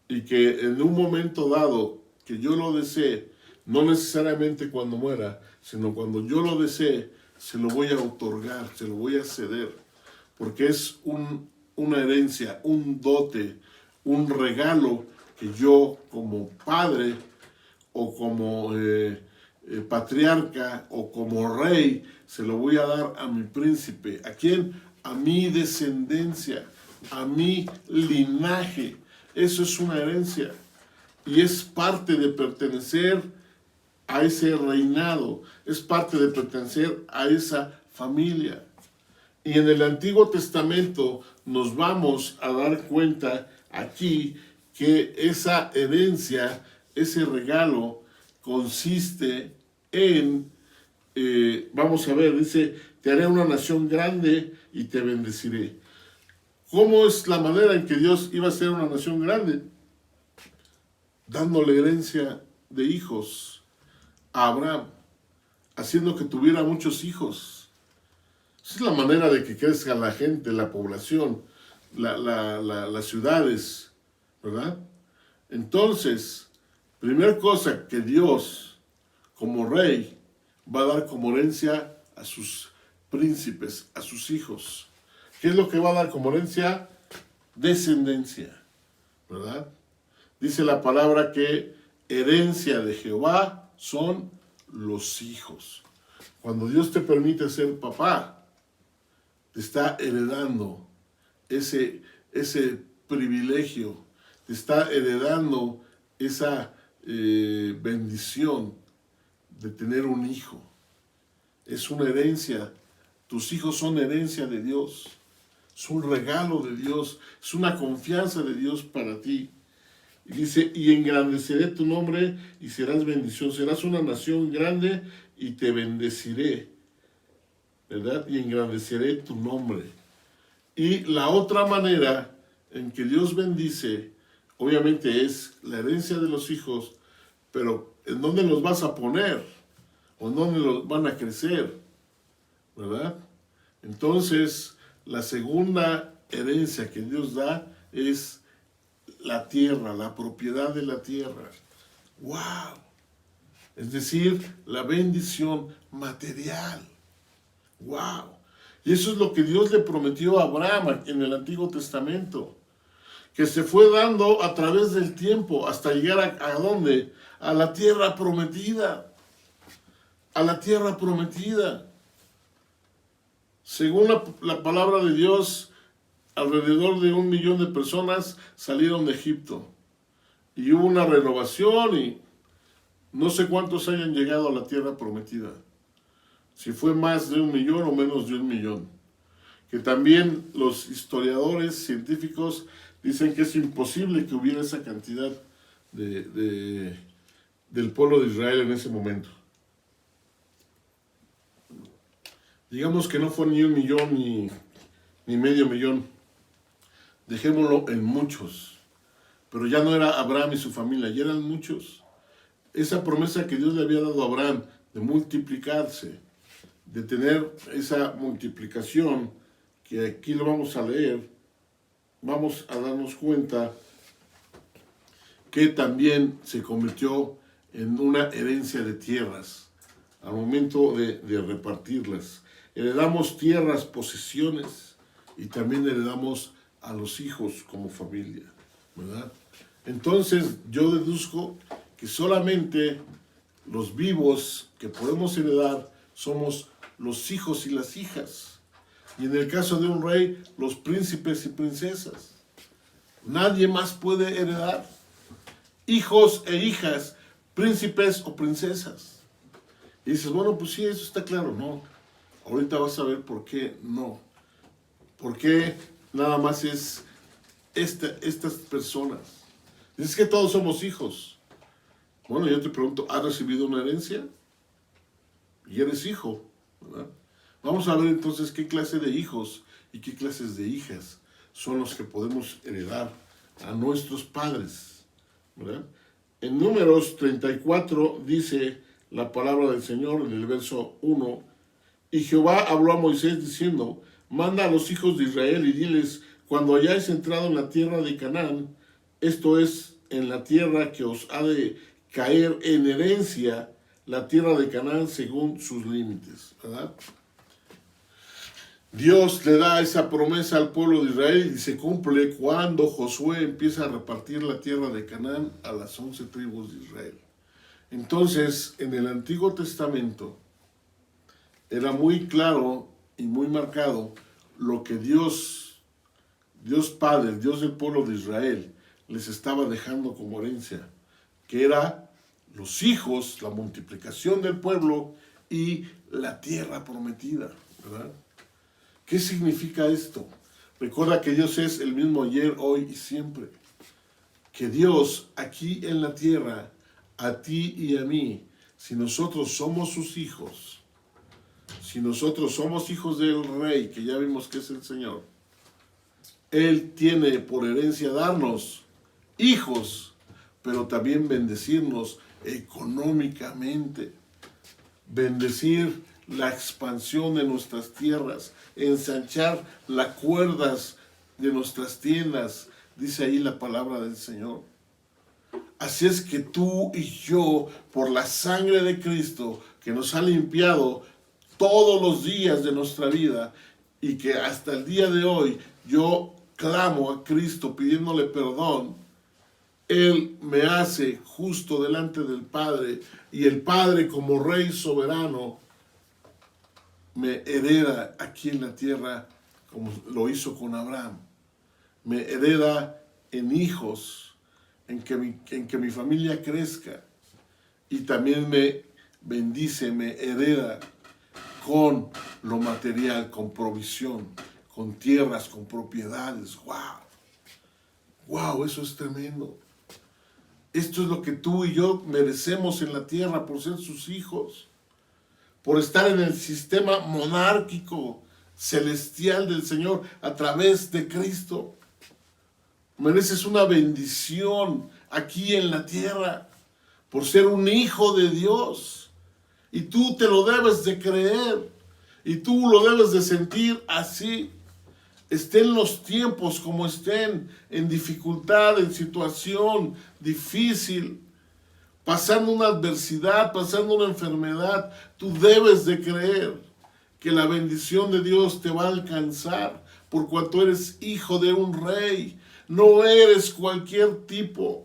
y que en un momento dado que yo lo desee, no necesariamente cuando muera, sino cuando yo lo desee, se lo voy a otorgar, se lo voy a ceder, porque es una herencia, un dote, un regalo que yo como padre o como patriarca o como rey se lo voy a dar a mi príncipe. ¿A quién? A mi descendencia, a mi linaje. Eso es una herencia y es parte de pertenecer a ese reinado, es parte de pertenecer a esa familia. Y en el Antiguo Testamento nos vamos a dar cuenta aquí que esa herencia, ese regalo, consiste en, vamos a ver, dice, te haré una nación grande y te bendeciré. ¿Cómo es la manera en que Dios iba a ser una nación grande? Dándole herencia de hijos a Abraham, haciendo que tuviera muchos hijos. Esa es la manera de que crezca la gente, la población, las ciudades, ¿verdad? Entonces, primera cosa que Dios, como rey, va a dar como herencia a sus príncipes, a sus hijos. ¿Qué es lo que va a dar como herencia? Descendencia, ¿verdad? Dice la palabra que herencia de Jehová son los hijos. Cuando Dios te permite ser papá, te está heredando ese privilegio, te está heredando esa bendición de tener un hijo. Es una herencia. Tus hijos son herencia de Dios. Es un regalo de Dios. Es una confianza de Dios para ti. Y dice, y engrandeceré tu nombre y serás bendición. Serás una nación grande y te bendeciré, ¿verdad? Y engrandeceré tu nombre. Y la otra manera en que Dios bendice, obviamente es la herencia de los hijos, pero ¿en dónde los vas a poner? ¿O en dónde los van a crecer? ¿Verdad? Entonces, la segunda herencia que Dios da es la tierra, la propiedad de la tierra. ¡Wow! Es decir, la bendición material. ¡Wow! Y eso es lo que Dios le prometió a Abraham en el Antiguo Testamento, que se fue dando a través del tiempo hasta llegar ¿a dónde? A la tierra prometida. A la tierra prometida. Según la palabra de Dios, alrededor de 1 millón de personas salieron de Egipto. Y hubo una renovación y no sé cuántos hayan llegado a la tierra prometida. Si fue más de 1 millón o menos de 1 millón. Que también los historiadores científicos dicen que es imposible que hubiera esa cantidad del pueblo de Israel en ese momento. Digamos que no fue ni 1 millón ni medio millón. Dejémoslo en muchos. Pero ya no era Abraham y su familia, ya eran muchos. Esa promesa que Dios le había dado a Abraham de multiplicarse, de tener esa multiplicación, que aquí lo vamos a leer, vamos a darnos cuenta que también se convirtió en una herencia de tierras al momento de repartirlas. Heredamos tierras, posesiones, y también heredamos a los hijos como familia, ¿verdad? Entonces yo deduzco que solamente los vivos que podemos heredar somos los hijos y las hijas. Y en el caso de un rey, los príncipes y princesas. Nadie más puede heredar. Hijos e hijas, príncipes o princesas. Y dices, bueno, pues sí, eso está claro. No, ahorita vas a ver por qué no. ¿Por qué nada más es estas personas? Dices que todos somos hijos. Bueno, yo te pregunto, ¿has recibido una herencia? Y eres hijo, ¿verdad? Vamos a ver entonces qué clase de hijos y qué clases de hijas son los que podemos heredar a nuestros padres, ¿verdad? En Números 34 dice la palabra del Señor en el verso 1, y Jehová habló a Moisés diciendo, manda a los hijos de Israel y diles, cuando hayáis entrado en la tierra de Canaán, esto es, en la tierra que os ha de caer en herencia, la tierra de Canaán según sus límites, ¿verdad? Dios le da esa promesa al pueblo de Israel y se cumple cuando Josué empieza a repartir la tierra de Canaán a las 11 tribus de Israel. Entonces, en el Antiguo Testamento era muy claro y muy marcado lo que Dios Padre, el Dios del pueblo de Israel, les estaba dejando como herencia, que era los hijos, la multiplicación del pueblo y la tierra prometida, ¿verdad? ¿Qué significa esto? Recuerda que Dios es el mismo ayer, hoy y siempre. Que Dios aquí en la tierra, a ti y a mí, si nosotros somos sus hijos, si nosotros somos hijos del Rey, que ya vimos que es el Señor, Él tiene por herencia darnos hijos, pero también bendecirnos económicamente, bendecir la expansión de nuestras tierras, ensanchar las cuerdas de nuestras tiendas, dice ahí la palabra del Señor. Así es que tú y yo, por la sangre de Cristo, que nos ha limpiado todos los días de nuestra vida, y que hasta el día de hoy yo clamo a Cristo pidiéndole perdón, Él me hace justo delante del Padre, y el Padre como Rey soberano me hereda aquí en la tierra como lo hizo con Abraham. Me hereda en hijos, en que mi familia crezca, y también me bendice, me hereda con lo material, con provisión, con tierras, con propiedades. ¡Wow! ¡Wow! Eso es tremendo. Esto es lo que tú y yo merecemos en la tierra por ser sus hijos, por estar en el sistema monárquico, celestial del Señor a través de Cristo. Mereces una bendición aquí en la tierra por ser un hijo de Dios. Y tú te lo debes de creer. Y tú lo debes de sentir así. Estén los tiempos como estén, en dificultad, en situación difícil, pasando una adversidad, pasando una enfermedad, tú debes de creer que la bendición de Dios te va a alcanzar por cuanto eres hijo de un rey. No eres cualquier tipo,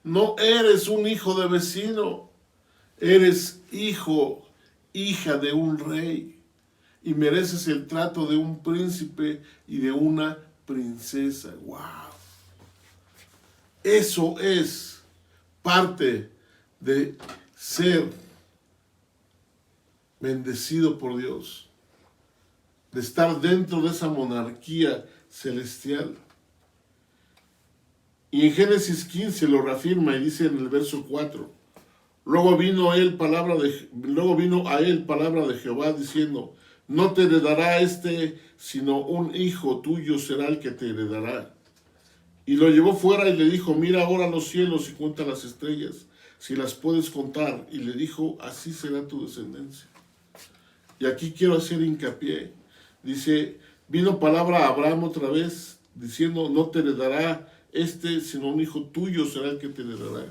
no eres un hijo de vecino, eres hijo, hija de un rey. Y mereces el trato de un príncipe y de una princesa. ¡Wow! Eso es parte de ser bendecido por Dios, de estar dentro de esa monarquía celestial. Y en Génesis 15 lo reafirma y dice en el verso 4, luego vino a él palabra de Jehová diciendo, no te heredará sino un hijo tuyo será el que te heredará. Y lo llevó fuera y le dijo, mira ahora los cielos y cuenta las estrellas, si las puedes contar. Y le dijo, así será tu descendencia. Y aquí quiero hacer hincapié. Dice, vino palabra a Abraham otra vez, diciendo, no te heredará sino un hijo tuyo será el que te heredará.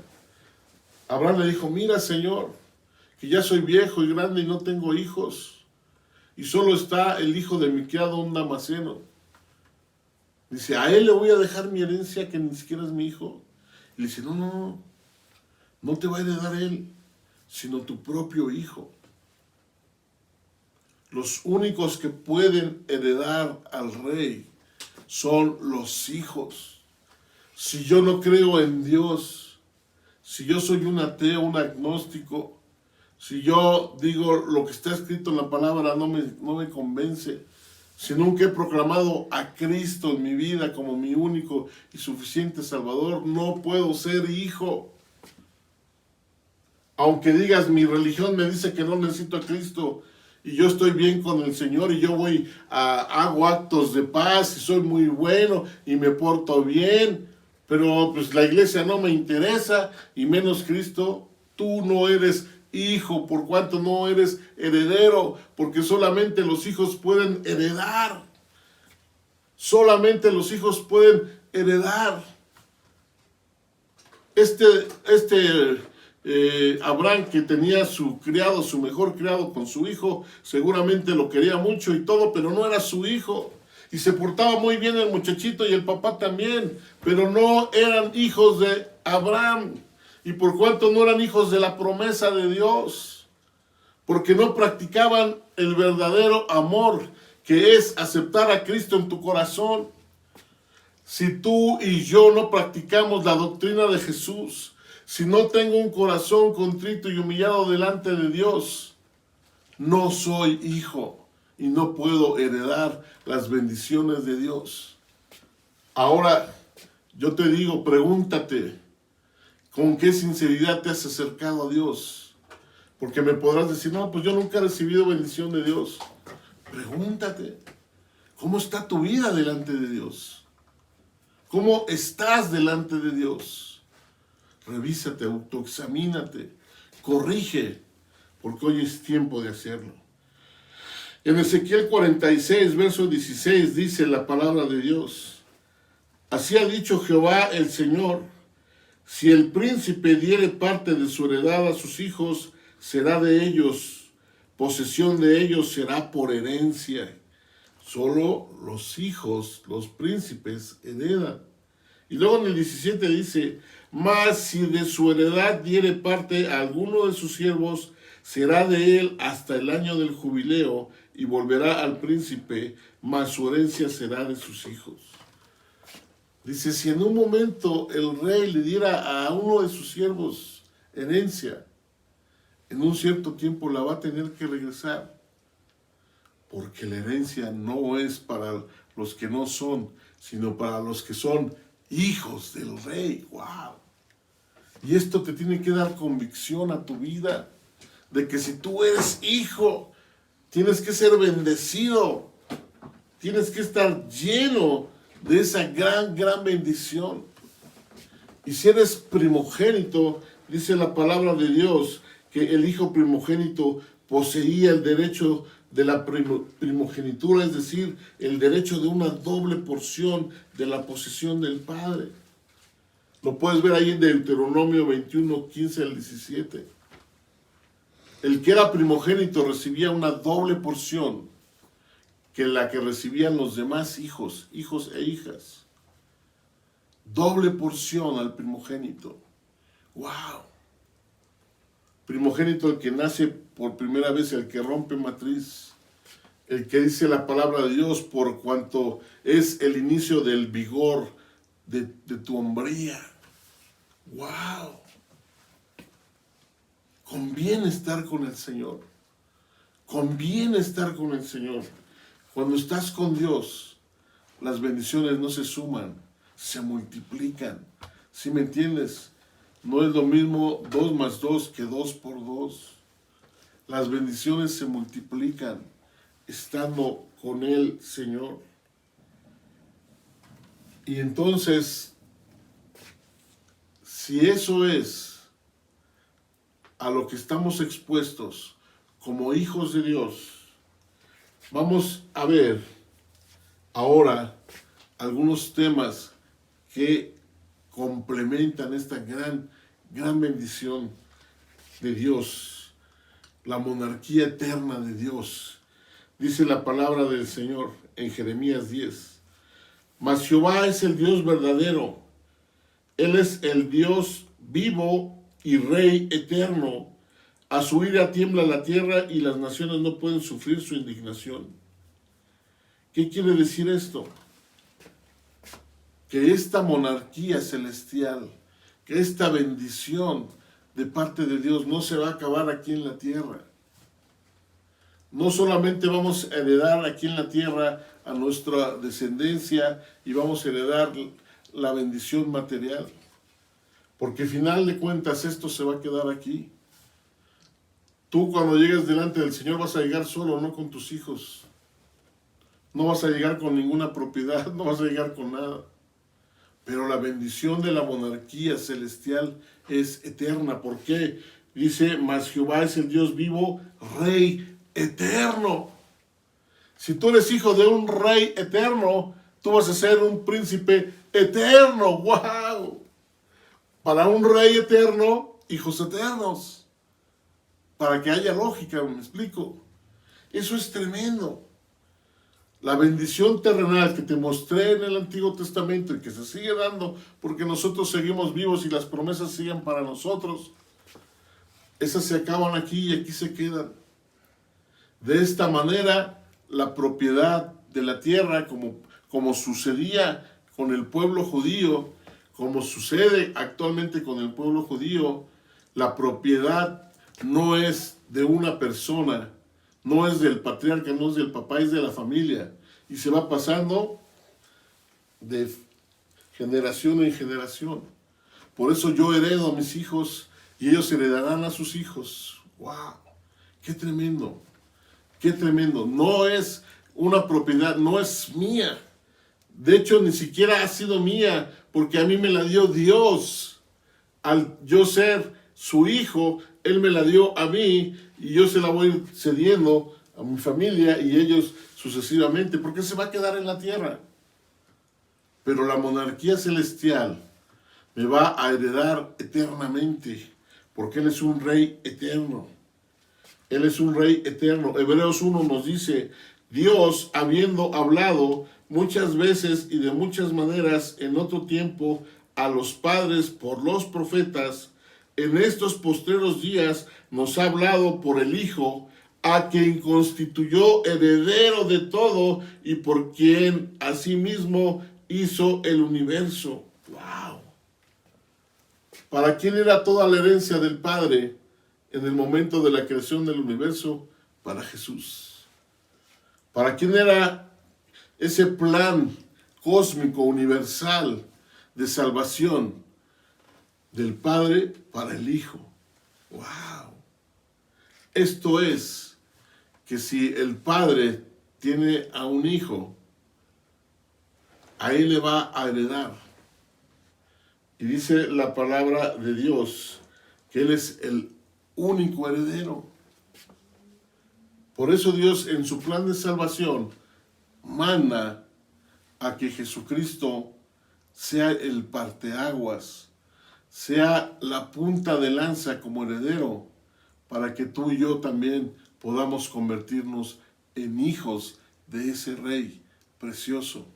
Abraham le dijo, mira Señor, que ya soy viejo y grande y no tengo hijos. Y solo está el hijo de mi criado, un damaseno. Dice, a él le voy a dejar mi herencia que ni siquiera es mi hijo. Y le dice, no te va a heredar él, sino tu propio hijo. Los únicos que pueden heredar al rey son los hijos. Si yo no creo en Dios, si yo soy un ateo, un agnóstico, si yo digo lo que está escrito en la palabra no me convence, si nunca he proclamado a Cristo en mi vida como mi único y suficiente Salvador, no puedo ser hijo. Aunque digas, mi religión me dice que no necesito a Cristo y yo estoy bien con el Señor y yo hago actos de paz y soy muy bueno y me porto bien, pero pues la iglesia no me interesa y menos Cristo. Tú no eres hijo, por cuanto no eres heredero, porque solamente los hijos pueden heredar. Solamente los hijos pueden heredar. Abraham, que tenía su criado, su mejor criado con su hijo, seguramente lo quería mucho y todo, pero no era su hijo. Y se portaba muy bien el muchachito y el papá también, pero no eran hijos de Abraham. Y por cuanto no eran hijos de la promesa de Dios, porque no practicaban el verdadero amor, que es aceptar a Cristo en tu corazón. Si tú y yo no practicamos la doctrina de Jesús, si no tengo un corazón contrito y humillado delante de Dios, no soy hijo y no puedo heredar las bendiciones de Dios. Ahora, yo te digo, pregúntate, ¿con qué sinceridad te has acercado a Dios? Porque me podrás decir, no, pues yo nunca he recibido bendición de Dios. Pregúntate, ¿cómo está tu vida delante de Dios? ¿Cómo estás delante de Dios? Revísate, autoexamínate, corrige, porque hoy es tiempo de hacerlo. En Ezequiel 46, verso 16, dice la palabra de Dios: así ha dicho Jehová el Señor, si el príncipe diere parte de su heredad a sus hijos, será de ellos, posesión de ellos será por herencia. Solo los hijos, los príncipes, heredan. Y luego en el 17 dice: mas si de su heredad diere parte a alguno de sus siervos, será de él hasta el año del jubileo, y volverá al príncipe, mas su herencia será de sus hijos. Dice, si en un momento el rey le diera a uno de sus siervos herencia, en un cierto tiempo la va a tener que regresar, porque la herencia no es para los que no son, sino para los que son hijos del rey. ¡Wow! Y esto te tiene que dar convicción a tu vida, de que si tú eres hijo, tienes que ser bendecido, tienes que estar lleno de esa gran bendición. Y si eres primogénito, dice la palabra de Dios, que el hijo primogénito poseía el derecho de la primogenitura, es decir, el derecho de una doble porción de la posesión del padre. Lo puedes ver ahí en Deuteronomio 21, 15 al 17. El que era primogénito recibía una doble porción que la que recibían los demás hijos e hijas. Doble porción al primogénito. ¡Wow! Primogénito, el que nace por primera vez, el que rompe matriz, el que dice la palabra de Dios, por cuanto es el inicio del vigor de tu hombría. ¡Wow! Conviene estar con el Señor. Conviene estar con el Señor. Cuando estás con Dios, las bendiciones no se suman, se multiplican. ¿Sí me entiendes? No es lo mismo 2 más 2 que 2 por 2. Las bendiciones se multiplican estando con el Señor. Y entonces, si eso es a lo que estamos expuestos como hijos de Dios, vamos a ver ahora algunos temas que complementan esta gran bendición de Dios, la monarquía eterna de Dios. Dice la palabra del Señor en Jeremías 10. Mas Jehová es el Dios verdadero, Él es el Dios vivo y Rey eterno. A su ira tiembla la tierra y las naciones no pueden sufrir su indignación. ¿Qué quiere decir esto? Que esta monarquía celestial, que esta bendición de parte de Dios no se va a acabar aquí en la tierra. No solamente vamos a heredar aquí en la tierra a nuestra descendencia y vamos a heredar la bendición material, porque al final de cuentas esto se va a quedar aquí. Tú cuando llegues delante del Señor vas a llegar solo, no con tus hijos. No vas a llegar con ninguna propiedad, no vas a llegar con nada. Pero la bendición de la monarquía celestial es eterna. ¿Por qué? Dice, mas Jehová es el Dios vivo, Rey eterno. Si tú eres hijo de un Rey eterno, tú vas a ser un príncipe eterno. ¡Wow! Para un Rey eterno, hijos eternos. Para que haya lógica, me explico. Eso es tremendo. La bendición terrenal que te mostré en el Antiguo Testamento y que se sigue dando porque nosotros seguimos vivos y las promesas siguen para nosotros, esas se acaban aquí y aquí se quedan. De esta manera, la propiedad de la tierra, como sucedía con el pueblo judío, como sucede actualmente con el pueblo judío, la propiedad no es de una persona, no es del patriarca, no es del papá, es de la familia. Y se va pasando de generación en generación. Por eso yo heredo a mis hijos y ellos heredarán a sus hijos. ¡Wow! ¡Qué tremendo! ¡Qué tremendo! No es una propiedad, no es mía. De hecho, ni siquiera ha sido mía, porque a mí me la dio Dios. Al yo ser su hijo, Él me la dio a mí y yo se la voy cediendo a mi familia y ellos sucesivamente, porque se va a quedar en la tierra. Pero la monarquía celestial me va a heredar eternamente, porque Él es un Rey eterno. Él es un Rey eterno. Hebreos 1 nos dice, Dios, habiendo hablado muchas veces y de muchas maneras en otro tiempo a los padres por los profetas, en estos postreros días nos ha hablado por el Hijo, a quien constituyó heredero de todo y por quien asimismo hizo el universo. ¡Wow! ¿Para quién era toda la herencia del Padre en el momento de la creación del universo? Para Jesús. ¿Para quién era ese plan cósmico, universal de salvación? Del Padre para el Hijo. ¡Wow! Esto es que si el Padre tiene a un hijo, a él le va a heredar. Y dice la palabra de Dios que Él es el único heredero. Por eso Dios en su plan de salvación manda a que Jesucristo sea el parteaguas, sea la punta de lanza como heredero, para que tú y yo también podamos convertirnos en hijos de ese Rey precioso.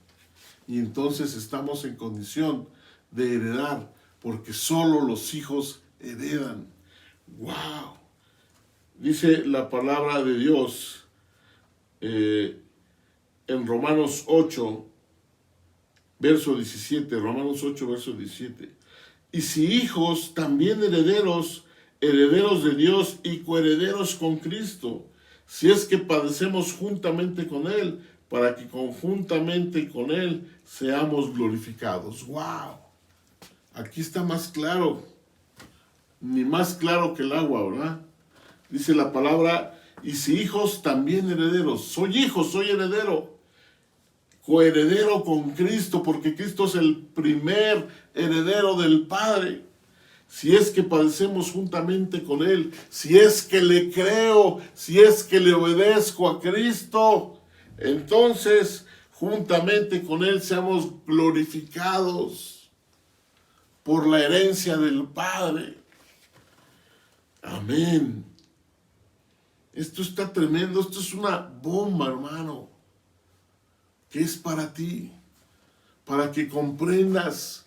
Y entonces estamos en condición de heredar, porque solo los hijos heredan. ¡Wow! Dice la palabra de Dios en Romanos 8, verso 17, Romanos 8, verso 17. Y si hijos, también herederos, herederos de Dios y coherederos con Cristo, si es que padecemos juntamente con Él, para que conjuntamente con Él seamos glorificados. ¡Wow! Aquí está más claro, ni más claro que el agua, ¿verdad? Dice la palabra, y si hijos, también herederos. Soy hijo, soy heredero. Coheredero con Cristo, porque Cristo es el primer heredero del Padre. Si es que padecemos juntamente con Él, si es que le creo, si es que le obedezco a Cristo, entonces juntamente con Él seamos glorificados por la herencia del Padre. Amén. Esto está tremendo, esto es una bomba, hermano, que es para ti, para que comprendas,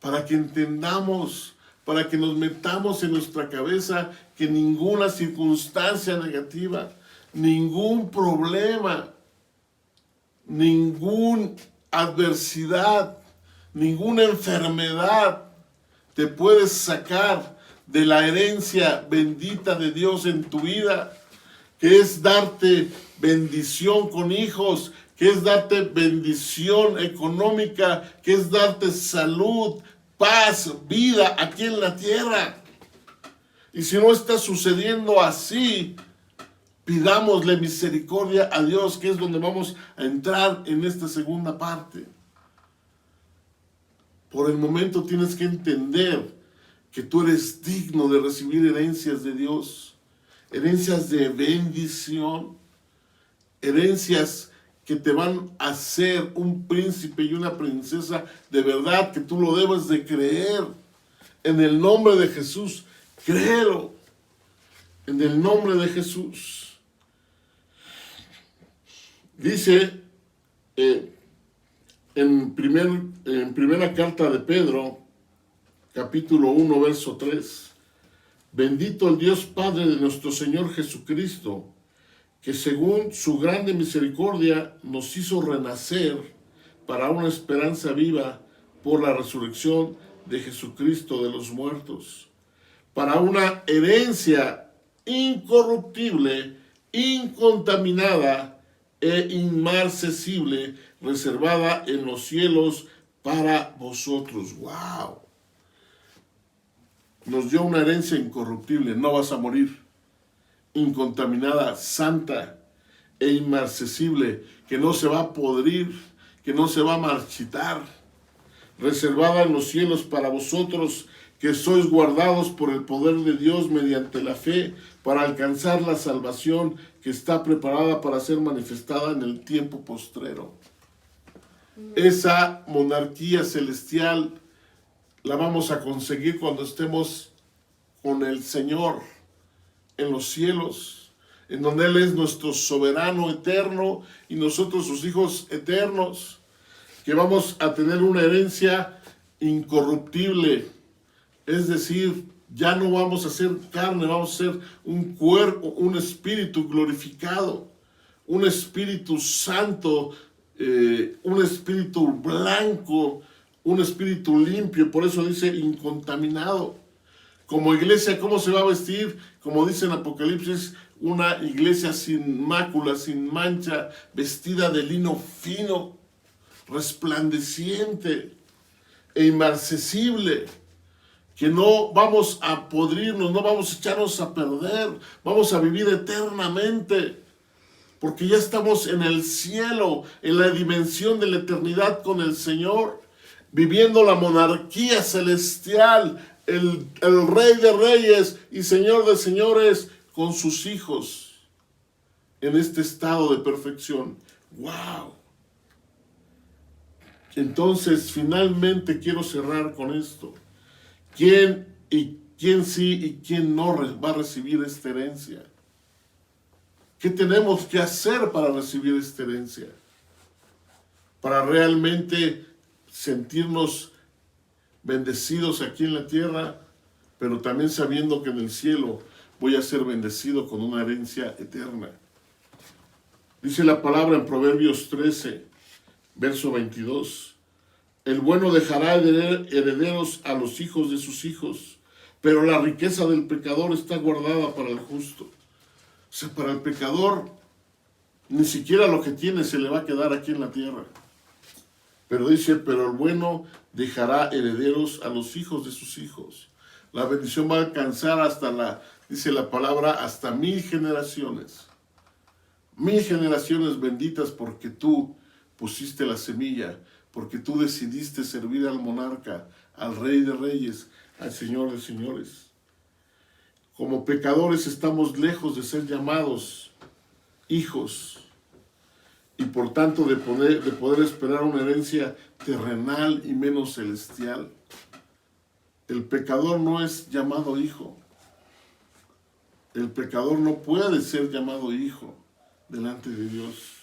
para que entendamos, para que nos metamos en nuestra cabeza que ninguna circunstancia negativa, ningún problema, ninguna adversidad, ninguna enfermedad te puedes sacar de la herencia bendita de Dios en tu vida, que es darte bendición con hijos, que es darte bendición económica, que es darte salud, paz, vida aquí en la tierra. Y si no está sucediendo así, pidámosle misericordia a Dios, que es donde vamos a entrar en esta segunda parte. Por el momento tienes que entender que tú eres digno de recibir herencias de Dios, herencias de bendición, herencias que te van a hacer un príncipe y una princesa de verdad, que tú lo debes de creer. En el nombre de Jesús, créelo. En el nombre de Jesús. Dice en primera carta de Pedro, capítulo 1, verso 3, bendito el Dios Padre de nuestro Señor Jesucristo, que según su grande misericordia nos hizo renacer para una esperanza viva por la resurrección de Jesucristo de los muertos, para una herencia incorruptible, incontaminada e inmarcesible, reservada en los cielos para vosotros. ¡Wow! Nos dio una herencia incorruptible, no vas a morir, incontaminada, santa e inmarcesible, que no se va a podrir, que no se va a marchitar, reservada en los cielos para vosotros, que sois guardados por el poder de Dios mediante la fe, para alcanzar la salvación que está preparada para ser manifestada en el tiempo postrero. Esa monarquía celestial la vamos a conseguir cuando estemos con el Señor en los cielos, en donde Él es nuestro soberano eterno y nosotros sus hijos eternos, que vamos a tener una herencia incorruptible. Es decir, ya no vamos a ser carne, vamos a ser un cuerpo, un espíritu glorificado, un espíritu santo, un espíritu blanco, un espíritu limpio. Por eso dice incontaminado. Como iglesia, ¿cómo se va a vestir? Como dice en Apocalipsis, una iglesia sin mácula, sin mancha, vestida de lino fino, resplandeciente e inmarcesible, que no vamos a podrirnos, no vamos a echarnos a perder, vamos a vivir eternamente, porque ya estamos en el cielo, en la dimensión de la eternidad con el Señor, viviendo la monarquía celestial, el Rey de Reyes y Señor de Señores con sus hijos en este estado de perfección. ¡Wow! Entonces, finalmente quiero cerrar con esto. ¿Quién sí y quién no va a recibir esta herencia? ¿Qué tenemos que hacer para recibir esta herencia? Para realmente sentirnos bendecidos aquí en la tierra, pero también sabiendo que en el cielo voy a ser bendecido con una herencia eterna. Dice la palabra en Proverbios 13, verso 22. El bueno dejará herederos a los hijos de sus hijos, pero la riqueza del pecador está guardada para el justo. O sea, para el pecador, ni siquiera lo que tiene se le va a quedar aquí en la tierra. Pero dice, pero el bueno dejará herederos a los hijos de sus hijos. La bendición va a alcanzar dice la palabra, hasta 1000 generaciones. 1000 generaciones benditas porque tú pusiste la semilla, porque tú decidiste servir al monarca, al Rey de Reyes, al Señor de Señores. Como pecadores estamos lejos de ser llamados hijos y por tanto de poder esperar una herencia terrenal y menos celestial. El pecador no es llamado hijo. El pecador no puede ser llamado hijo delante de Dios.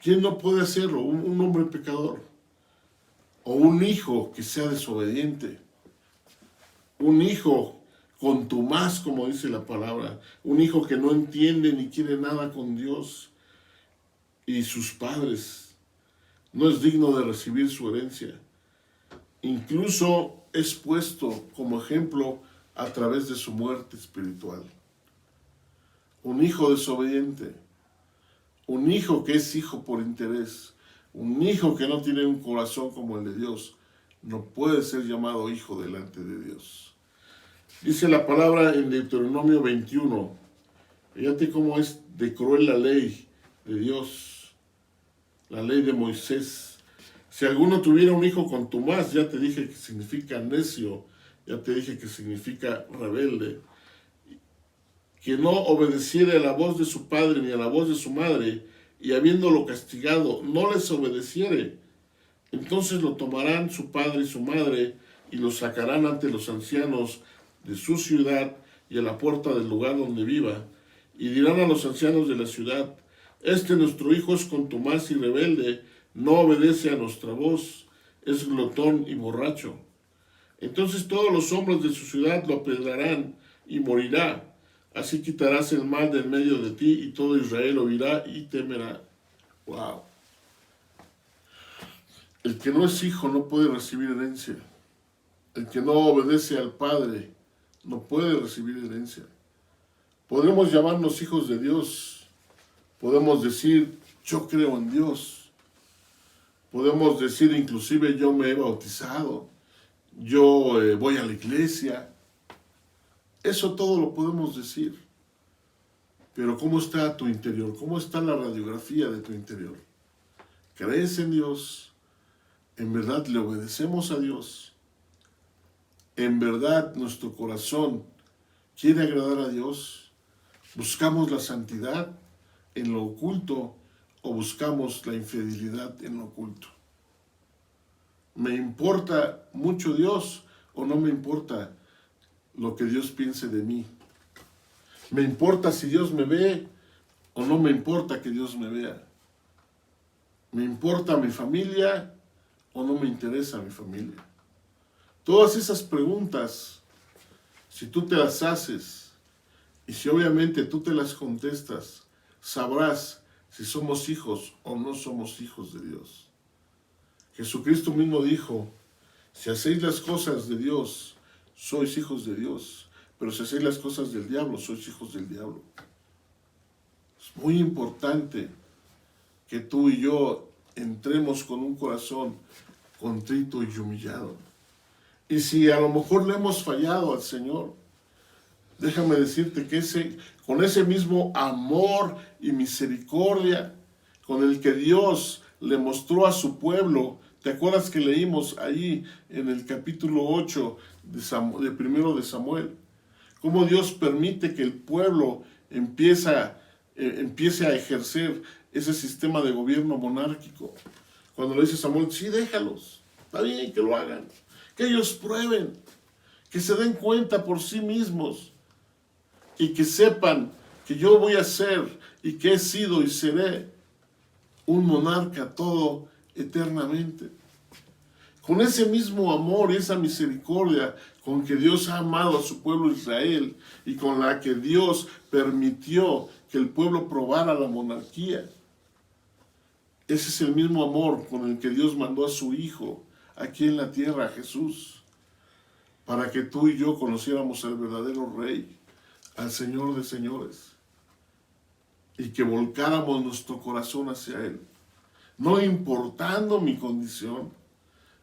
¿Quién no puede hacerlo? Un hombre pecador. O un hijo que sea desobediente. Un hijo contumaz, como dice la palabra. Un hijo que no entiende ni quiere nada con Dios y sus padres. No es digno de recibir su herencia. Incluso es puesto como ejemplo a través de su muerte espiritual. Un hijo desobediente. Un hijo que es hijo por interés. Un hijo que no tiene un corazón como el de Dios. No puede ser llamado hijo delante de Dios. Dice la palabra en Deuteronomio 21. Fíjate cómo es de cruel la ley de Dios. La ley de Moisés. Si alguno tuviera un hijo contumaz, ya te dije que significa necio, ya te dije que significa rebelde, que no obedeciere a la voz de su padre ni a la voz de su madre, y habiéndolo castigado, no les obedeciere, entonces lo tomarán su padre y su madre, y lo sacarán ante los ancianos de su ciudad y a la puerta del lugar donde viva, y dirán a los ancianos de la ciudad: este nuestro hijo es contumaz y rebelde, no obedece a nuestra voz, es glotón y borracho. Entonces todos los hombres de su ciudad lo apedrearán y morirá. Así quitarás el mal del medio de ti, y todo Israel oirá y temerá. Wow. El que no es hijo no puede recibir herencia. El que no obedece al Padre no puede recibir herencia. Podremos llamarnos hijos de Dios. Podemos decir: yo creo en Dios. Podemos decir inclusive: yo me he bautizado. Yo voy a la iglesia. Eso todo lo podemos decir. Pero ¿cómo está tu interior? ¿Cómo está la radiografía de tu interior? ¿Crees en Dios? ¿En verdad le obedecemos a Dios? ¿En verdad nuestro corazón quiere agradar a Dios? ¿Buscamos la santidad en lo oculto o buscamos la infidelidad en lo oculto? ¿Me importa mucho Dios o no me importa lo que Dios piense de mí? ¿Me importa si Dios me ve o no me importa que Dios me vea? ¿Me importa mi familia o no me interesa mi familia? Todas esas preguntas, si tú te las haces y si obviamente tú te las contestas, sabrás si somos hijos o no somos hijos de Dios. Jesucristo mismo dijo: si hacéis las cosas de Dios, sois hijos de Dios, pero si hacéis las cosas del diablo, sois hijos del diablo. Es muy importante que tú y yo entremos con un corazón contrito y humillado. Y si a lo mejor le hemos fallado al Señor, déjame decirte que con ese mismo amor y misericordia con el que Dios le mostró a su pueblo, ¿te acuerdas que leímos ahí en el capítulo 8 de primero de Samuel? Cómo Dios permite que el pueblo empiece a ejercer ese sistema de gobierno monárquico. Cuando le dice Samuel: sí, déjalos, está bien que lo hagan, que ellos prueben, que se den cuenta por sí mismos y que sepan que yo voy a ser y que he sido y seré un monarca todo eternamente. Con ese mismo amor y esa misericordia con que Dios ha amado a su pueblo Israel y con la que Dios permitió que el pueblo probara la monarquía. Ese es el mismo amor con el que Dios mandó a su Hijo aquí en la tierra, a Jesús, para que tú y yo conociéramos al verdadero Rey, al Señor de señores, y que volcáramos nuestro corazón hacia Él, no importando mi condición,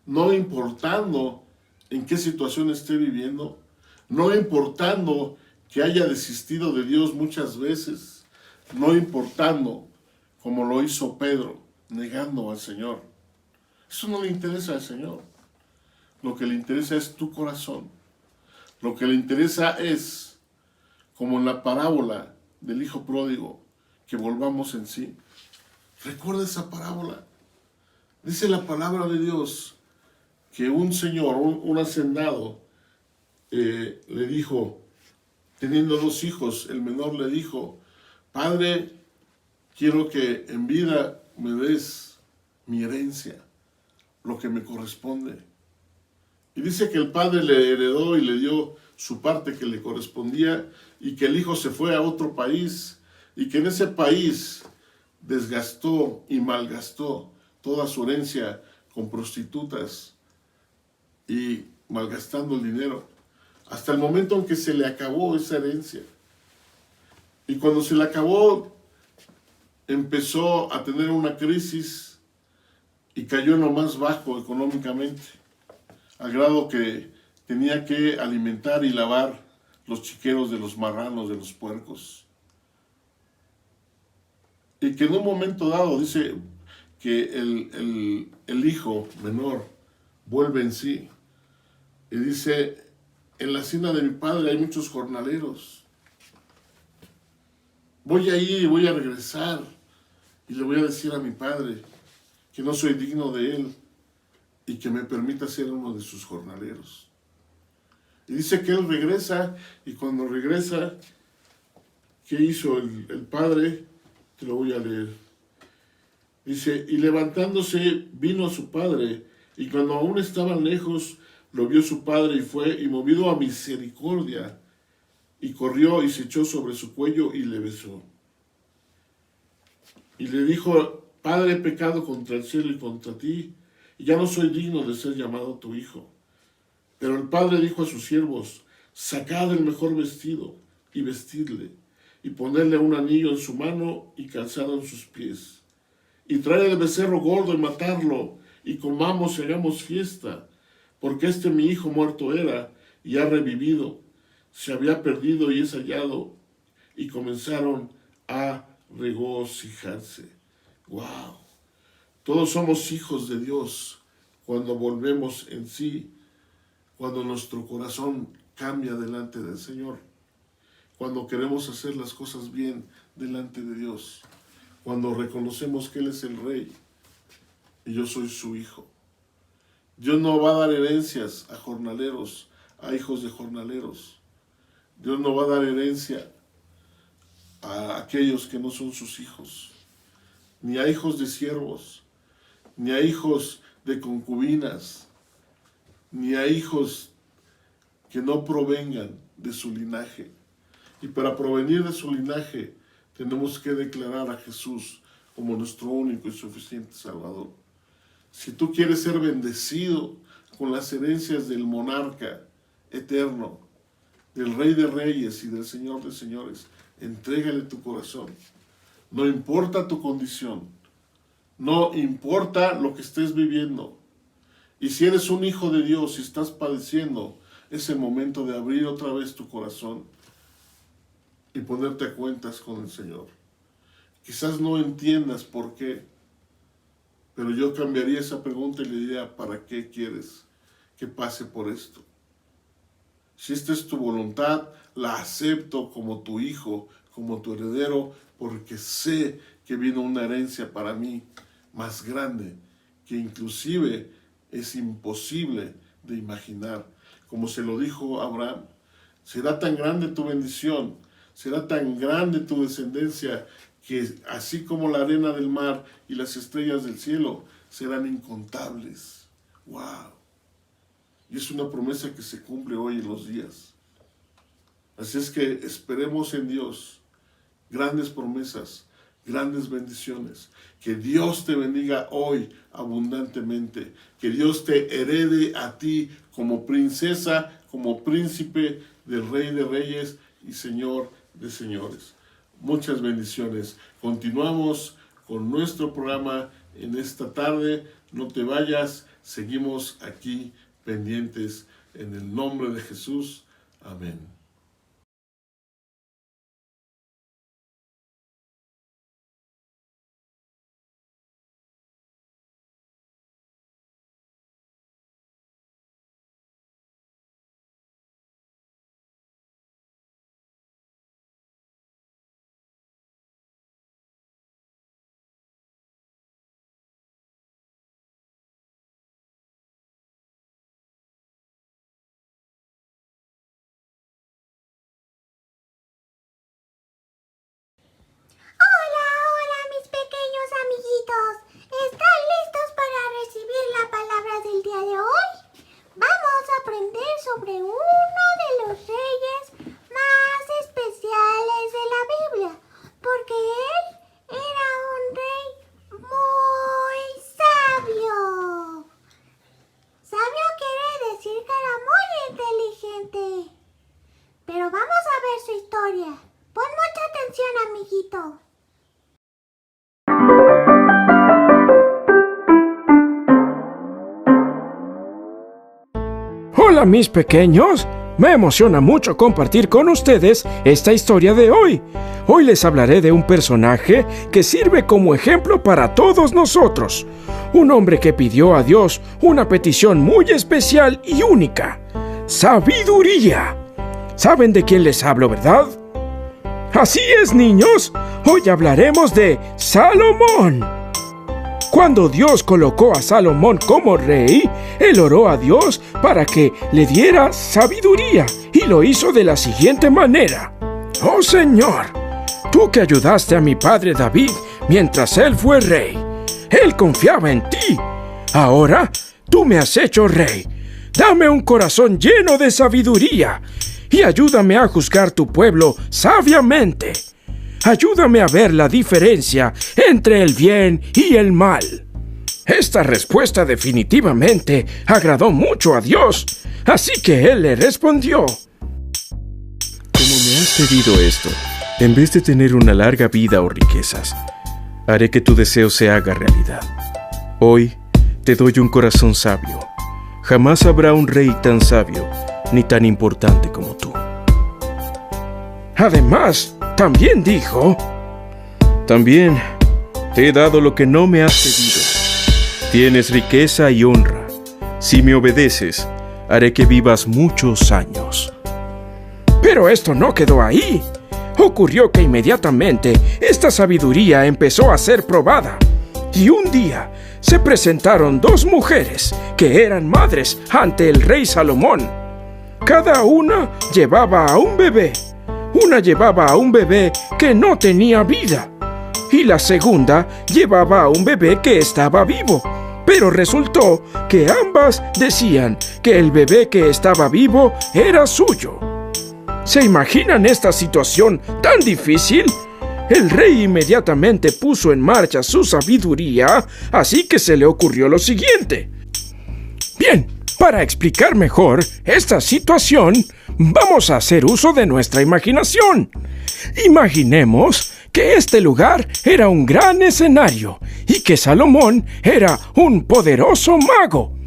no importando en qué situación esté viviendo, no importando que haya desistido de Dios muchas veces, no importando como lo hizo Pedro, negando al Señor. Eso no le interesa al Señor. Lo que le interesa es tu corazón. Lo que le interesa es, como en la parábola del hijo pródigo, que volvamos en sí. Recuerda esa parábola. Dice la palabra de Dios que un señor, un hacendado, le dijo, teniendo 2 hijos, el menor le dijo: Padre, quiero que en vida me des mi herencia, lo que me corresponde. Y dice que el padre le heredó y le dio su parte que le correspondía, y que el hijo se fue a otro país, y que en ese país desgastó y malgastó toda su herencia con prostitutas y malgastando el dinero, hasta el momento en que se le acabó esa herencia. Y cuando se le acabó, empezó a tener una crisis y cayó en lo más bajo económicamente, al grado que tenía que alimentar y lavar los chiqueros de los marranos, de los puercos. Y que en un momento dado, dice que el hijo menor vuelve en sí. Y dice, en la hacienda de mi padre hay muchos jornaleros. Voy a ir y voy a regresar y le voy a decir a mi padre que no soy digno de él y que me permita ser uno de sus jornaleros. Y dice que él regresa, y cuando regresa, ¿qué hizo el padre? Te lo voy a leer. Dice, y levantándose vino a su padre, y cuando aún estaban lejos, lo vio su padre y fue, y movido a misericordia, y corrió y se echó sobre su cuello y le besó. Y le dijo, Padre, he pecado contra el cielo y contra ti, y ya no soy digno de ser llamado tu hijo. Pero el padre dijo a sus siervos, sacad el mejor vestido y vestidle, y ponedle un anillo en su mano y calzado en sus pies. Y traed el becerro gordo y matarlo, y comamos y hagamos fiesta, porque mi hijo muerto era, y ha revivido, se había perdido y es hallado. Y comenzaron a regocijarse. ¡Wow! Todos somos hijos de Dios cuando volvemos en sí, cuando nuestro corazón cambia delante del Señor, cuando queremos hacer las cosas bien delante de Dios, cuando reconocemos que Él es el Rey y yo soy su hijo. Dios no va a dar herencias a jornaleros, a hijos de jornaleros. Dios no va a dar herencia a aquellos que no son sus hijos, ni a hijos de siervos, ni a hijos de concubinas, ni a hijos que no provengan de su linaje. Y para provenir de su linaje tenemos que declarar a Jesús como nuestro único y suficiente Salvador. Si tú quieres ser bendecido con las herencias del monarca eterno, del Rey de Reyes y del Señor de Señores, entrégale tu corazón. No importa tu condición, no importa lo que estés viviendo. Y si eres un hijo de Dios y estás padeciendo, es el momento de abrir otra vez tu corazón y ponerte a cuentas con el Señor. Quizás no entiendas por qué, pero yo cambiaría esa pregunta y le diría, ¿para qué quieres que pase por esto? Si esta es tu voluntad, la acepto como tu hijo, como tu heredero, porque sé que viene una herencia para mí más grande, que inclusive es imposible de imaginar. Como se lo dijo Abraham, será tan grande tu bendición, será tan grande tu descendencia, que así como la arena del mar y las estrellas del cielo, serán incontables. ¡Wow! Y es una promesa que se cumple hoy en los días. Así es que esperemos en Dios grandes promesas, grandes bendiciones. Que Dios te bendiga hoy abundantemente. Que Dios te herede a ti como princesa, como príncipe del Rey de Reyes y Señor de Señores. Muchas bendiciones. Continuamos con nuestro programa en esta tarde. No te vayas, seguimos aquí pendientes en el nombre de Jesús. Amén. Hola, mis pequeños amiguitos. ¿Están listos para recibir la palabra del día de hoy? Vamos a aprender sobre uno de los reyes más especiales de la Biblia, porque él era un rey muy sabio. Sabio quiere decir que era muy inteligente. Pero vamos a ver su historia. Pon mucha atención, amiguito. Hola mis pequeños, Me emociona mucho compartir con ustedes esta historia de hoy. Hoy les hablaré de un personaje que sirve como ejemplo para todos nosotros. Un hombre que pidió a Dios una petición muy especial y única: sabiduría. ¿Saben de quién les hablo, verdad? Así es, niños. Hoy hablaremos de Salomón. Cuando Dios colocó a Salomón como rey, él oró a Dios para que le diera sabiduría y lo hizo de la siguiente manera: Oh Señor, tú que ayudaste a mi padre David mientras él fue rey, él confiaba en ti. Ahora tú me has hecho rey. Dame un corazón lleno de sabiduría y ayúdame a juzgar tu pueblo sabiamente. Ayúdame a ver la diferencia entre el bien y el mal. Esta respuesta definitivamente agradó mucho a Dios, así que Él le respondió: Como me has pedido esto, en vez de tener una larga vida o riquezas, haré que tu deseo se haga realidad. Hoy te doy un corazón sabio. Jamás habrá un rey tan sabio ni tan importante como tú. Además, también dijo: También te he dado lo que no me has pedido. Tienes riqueza y honra. Si me obedeces, haré que vivas muchos años. Pero esto no quedó ahí. Ocurrió que inmediatamente esta sabiduría empezó a ser probada. Y un día se presentaron dos mujeres que eran madres ante el rey Salomón. Cada una llevaba a un bebé. Una llevaba a un bebé que no tenía vida y la segunda llevaba a un bebé que estaba vivo. Pero resultó que ambas decían que el bebé que estaba vivo era suyo. ¿Se imaginan esta situación tan difícil? El rey inmediatamente puso en marcha su sabiduría, así que se le ocurrió lo siguiente. Bien, para explicar mejor esta situación, vamos a hacer uso de nuestra imaginación. Imaginemos que este lugar era un gran escenario y que Salomón era un poderoso mago.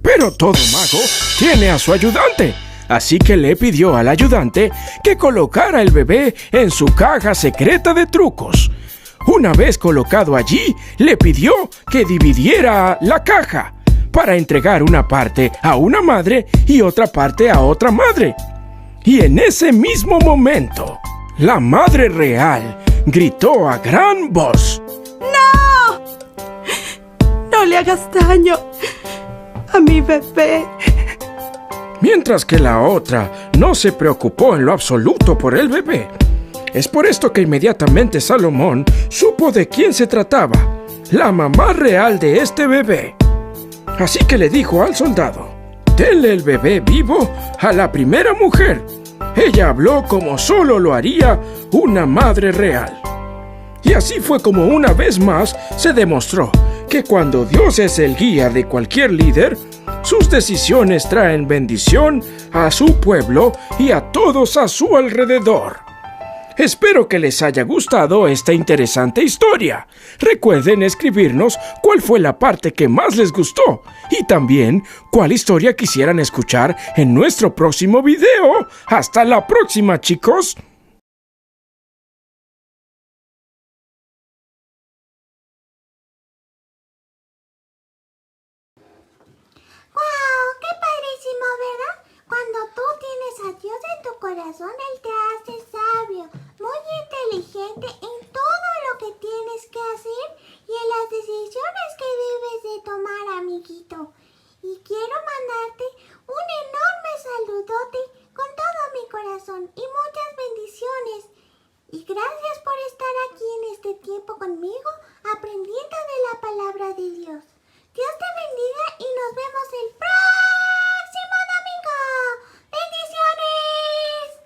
Pero todo mago tiene a su ayudante, así que le pidió al ayudante que colocara el bebé en su caja secreta de trucos. Una vez colocado allí, le pidió que dividiera la caja para entregar una parte a una madre y otra parte a otra madre. Y en ese mismo momento, la madre real gritó a gran voz: ¡No! ¡No le hagas daño a mi bebé! Mientras que la otra no se preocupó en lo absoluto por el bebé. Es por esto que inmediatamente Salomón supo de quién se trataba: la mamá real de este bebé. Así que le dijo al soldado: denle el bebé vivo a la primera mujer. Ella habló como solo lo haría una madre real. Y así fue como una vez más se demostró que cuando Dios es el guía de cualquier líder, sus decisiones traen bendición a su pueblo y a todos a su alrededor. Espero que les haya gustado esta interesante historia. Recuerden escribirnos cuál fue la parte que más les gustó y también cuál historia quisieran escuchar en nuestro próximo video. ¡Hasta la próxima, chicos! ¡Guau! ¡Qué padrísimo, ¿verdad? Cuando tú tienes a Dios en tu corazón, Él te hace sabio, muy inteligente en todo lo que tienes que hacer y en las decisiones que debes de tomar, amiguito. Y quiero mandarte un enorme saludote con todo mi corazón y muchas bendiciones. Y gracias por estar aquí en este tiempo conmigo, aprendiendo de la palabra de Dios. Dios te bendiga y nos vemos el próximo domingo. ¡Bendiciones!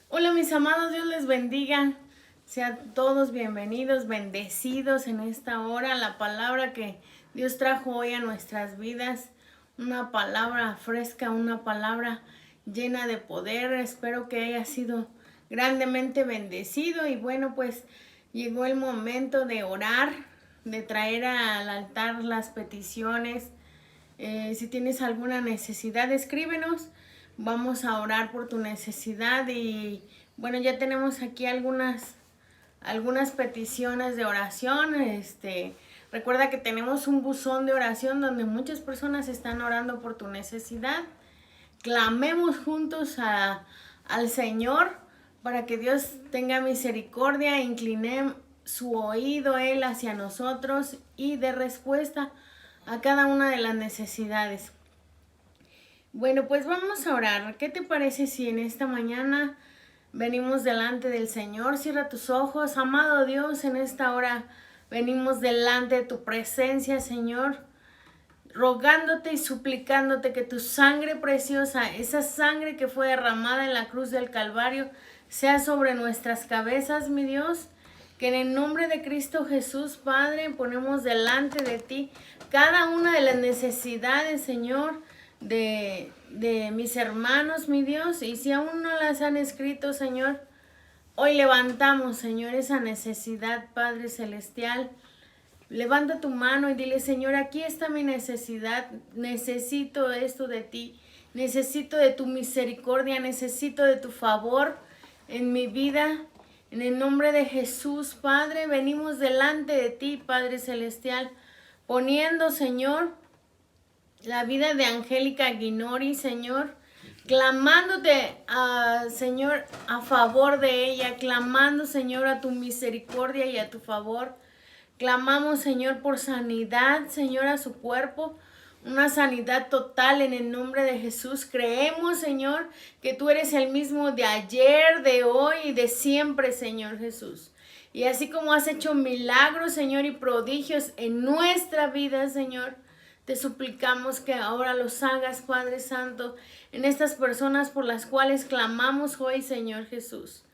Hola mis amados, Dios les bendiga. Sean todos bienvenidos, bendecidos en esta hora. La palabra que Dios trajo hoy a nuestras vidas, una palabra fresca, una palabra llena de poder. Espero que haya sido grandemente bendecido. Y bueno, pues llegó el momento de orar, de traer al altar las peticiones. Si tienes alguna necesidad, escríbenos. Vamos a orar por tu necesidad. Y bueno, ya tenemos aquí algunas peticiones de oración. Recuerda que tenemos un buzón de oración donde muchas personas están orando por tu necesidad. Clamemos juntos al Señor para que Dios tenga misericordia, incline su oído Él hacia nosotros y dé respuesta a cada una de las necesidades. Bueno, pues vamos a orar. ¿Qué te parece si en esta mañana venimos delante del Señor? Cierra tus ojos. Amado Dios, en esta hora venimos delante de tu presencia, Señor, rogándote y suplicándote que tu sangre preciosa, esa sangre que fue derramada en la cruz del Calvario, sea sobre nuestras cabezas, mi Dios. Que en el nombre de Cristo Jesús, Padre, ponemos delante de ti cada una de las necesidades, Señor, de mis hermanos, mi Dios. Y si aún no las han escrito, Señor, hoy levantamos, Señor, esa necesidad, Padre Celestial. Levanta tu mano y dile: Señor, aquí está mi necesidad, necesito esto de ti, necesito de tu misericordia, necesito de tu favor en mi vida. En el nombre de Jesús, Padre, venimos delante de ti, Padre Celestial, poniendo, Señor, la vida de Angélica Guinori, Señor, clamándote, Señor, a favor de ella, clamando, Señor, a tu misericordia y a tu favor. Clamamos, Señor, por sanidad, Señor, a su cuerpo, una sanidad total en el nombre de Jesús. Creemos, Señor, que tú eres el mismo de ayer, de hoy y de siempre, Señor Jesús. Y así como has hecho milagros, Señor, y prodigios en nuestra vida, Señor, te suplicamos que ahora los hagas, Padre Santo, en estas personas por las cuales clamamos hoy, Señor Jesús.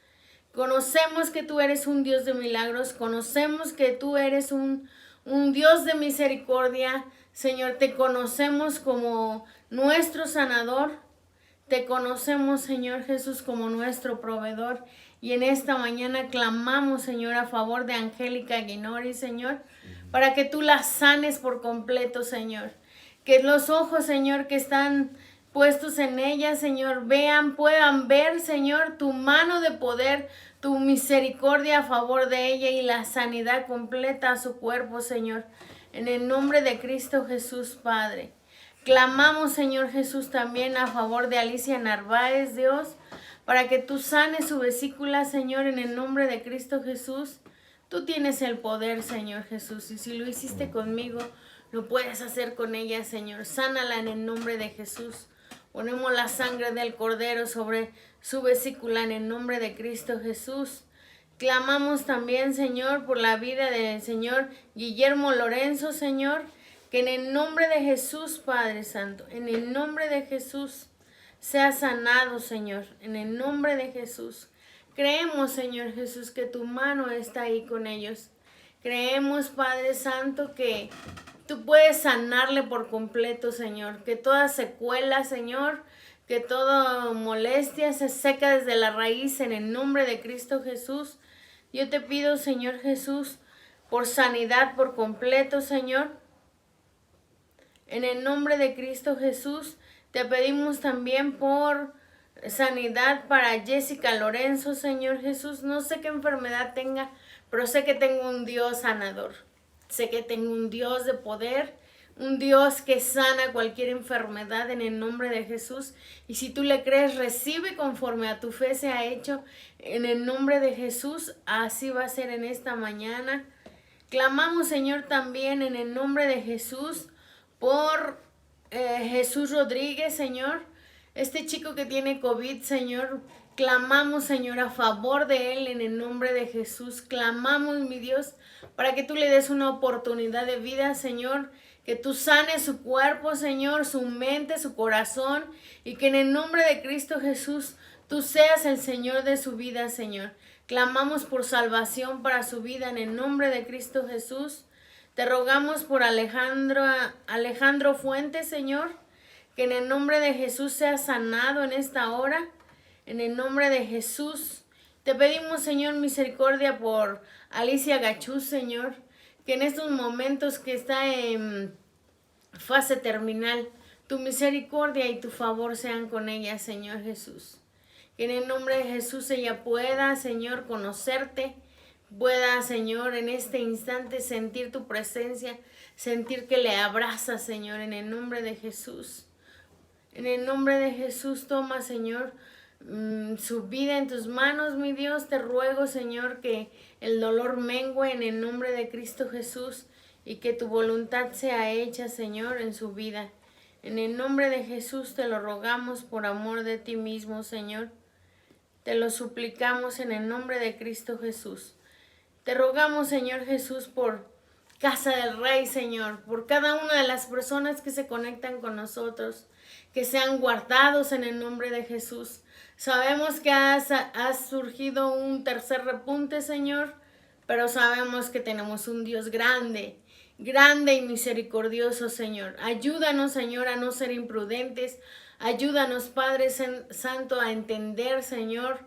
Conocemos que tú eres un Dios de milagros, conocemos que tú eres un Dios de misericordia. Señor, te conocemos como nuestro sanador, te conocemos, Señor Jesús, como nuestro proveedor. Y en esta mañana clamamos, Señor, a favor de Angélica Guinori, Señor, para que tú la sanes por completo, Señor. Que los ojos, Señor, que están puestos en ella, Señor, puedan ver, Señor, tu mano de poder, tu misericordia a favor de ella y la sanidad completa a su cuerpo, Señor. En el nombre de Cristo Jesús, Padre. Clamamos, Señor Jesús, también a favor de Alicia Narváez, Dios, para que tú sanes su vesícula, Señor, en el nombre de Cristo Jesús. Tú tienes el poder, Señor Jesús, y si lo hiciste conmigo, lo puedes hacer con ella, Señor. Sánala en el nombre de Jesús. Ponemos la sangre del Cordero sobre su vesícula en el nombre de Cristo Jesús. Clamamos también, Señor, por la vida del Señor Guillermo Lorenzo, Señor, que en el nombre de Jesús, Padre Santo, en el nombre de Jesús, sea sanado, Señor, en el nombre de Jesús. Creemos, Señor Jesús, que tu mano está ahí con ellos. Creemos, Padre Santo, que tú puedes sanarle por completo, Señor, que toda secuela, Señor, que toda molestia se seca desde la raíz en el nombre de Cristo Jesús. Yo te pido, Señor Jesús, por sanidad por completo, Señor. En el nombre de Cristo Jesús, te pedimos también por sanidad para Jessica Lorenzo, Señor Jesús. No sé qué enfermedad tenga, pero sé que tengo un Dios sanador. Sé que tengo un Dios de poder, un Dios que sana cualquier enfermedad en el nombre de Jesús. Y si tú le crees, recibe conforme a tu fe se ha hecho en el nombre de Jesús. Así va a ser en esta mañana. Clamamos, Señor, también en el nombre de Jesús por Jesús Rodríguez, Señor. Este chico que tiene COVID, Señor, clamamos, Señor, a favor de él en el nombre de Jesús. Clamamos, mi Dios, para que tú le des una oportunidad de vida, Señor. Que tú sanes su cuerpo, Señor, su mente, su corazón. Y que en el nombre de Cristo Jesús tú seas el Señor de su vida, Señor. Clamamos por salvación para su vida en el nombre de Cristo Jesús. Te rogamos por Alejandro Fuentes, Señor, que en el nombre de Jesús sea sanado en esta hora. En el nombre de Jesús. Te pedimos, Señor, misericordia por Alicia Gachús, Señor, que en estos momentos que está en fase terminal, tu misericordia y tu favor sean con ella, Señor Jesús. Que en el nombre de Jesús ella pueda, Señor, conocerte, pueda, Señor, en este instante sentir tu presencia, sentir que le abrazas, Señor, en el nombre de Jesús. En el nombre de Jesús, toma, Señor, su vida en tus manos, mi Dios. Te ruego, Señor, que el dolor mengue en el nombre de Cristo Jesús y que tu voluntad sea hecha, Señor, en su vida. En el nombre de Jesús te lo rogamos por amor de ti mismo, Señor. Te lo suplicamos en el nombre de Cristo Jesús. Te rogamos, Señor Jesús, por Casa del Rey, Señor, por cada una de las personas que se conectan con nosotros, que sean guardados en el nombre de Jesús. Sabemos que ha surgido un tercer repunte, Señor, pero sabemos que tenemos un Dios grande, grande y misericordioso, Señor. Ayúdanos, Señor, a no ser imprudentes. Ayúdanos, Padre Santo, a entender, Señor,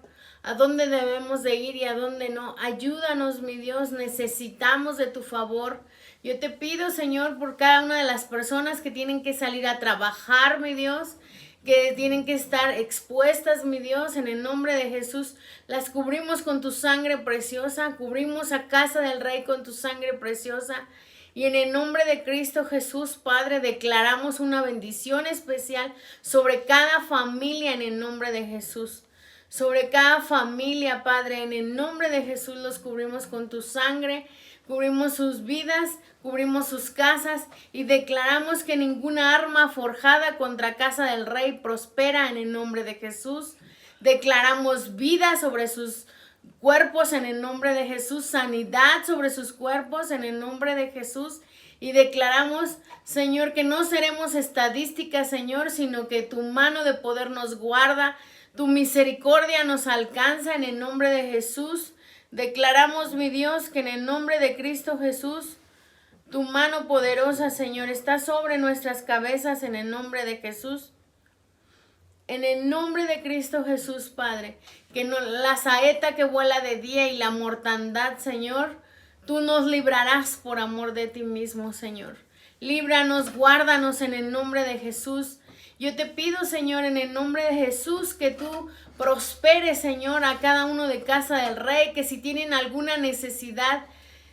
a dónde debemos de ir y a dónde no. Ayúdanos, mi Dios, necesitamos de tu favor. Yo te pido, Señor, por cada una de las personas que tienen que salir a trabajar, mi Dios, que tienen que estar expuestas, mi Dios, en el nombre de Jesús. Las cubrimos con tu sangre preciosa, cubrimos a Casa del Rey con tu sangre preciosa. Y en el nombre de Cristo Jesús, Padre, declaramos una bendición especial sobre cada familia en el nombre de Jesús. Sobre cada familia, Padre, en el nombre de Jesús los cubrimos con tu sangre, cubrimos sus vidas, cubrimos sus casas y declaramos que ninguna arma forjada contra Casa del Rey prospera en el nombre de Jesús. Declaramos vida sobre sus cuerpos en el nombre de Jesús, sanidad sobre sus cuerpos en el nombre de Jesús. Y declaramos, Señor, que no seremos estadísticas, Señor, sino que tu mano de poder nos guarda, tu misericordia nos alcanza en el nombre de Jesús. Declaramos, mi Dios, que en el nombre de Cristo Jesús, tu mano poderosa, Señor, está sobre nuestras cabezas en el nombre de Jesús. En el nombre de Cristo Jesús, Padre, que no, la saeta que vuela de día y la mortandad, Señor, tú nos librarás por amor de ti mismo, Señor. Líbranos, guárdanos en el nombre de Jesús. Yo te pido, Señor, en el nombre de Jesús, que tú prosperes, Señor, a cada uno de Casa del Rey, que si tienen alguna necesidad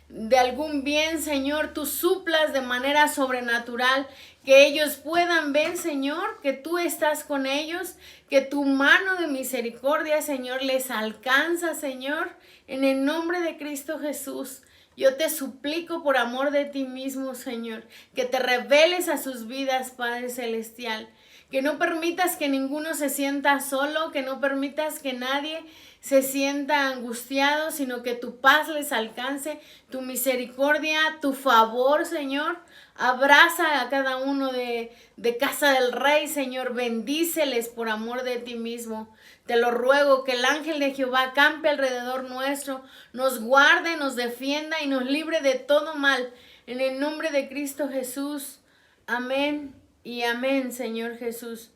de algún bien, Señor, tú suplas de manera sobrenatural, que ellos puedan ver, Señor, que tú estás con ellos, que tu mano de misericordia, Señor, les alcanza, Señor, en el nombre de Cristo Jesús. Yo te suplico por amor de ti mismo, Señor, que te reveles a sus vidas, Padre Celestial, que no permitas que ninguno se sienta solo, que no permitas que nadie se sienta angustiado, sino que tu paz les alcance, tu misericordia, tu favor, Señor. Abraza a cada uno de Casa del Rey, Señor. Bendíceles por amor de ti mismo. Te lo ruego, que el ángel de Jehová campe alrededor nuestro, nos guarde, nos defienda y nos libre de todo mal. En el nombre de Cristo Jesús. Amén y amén, Señor Jesús.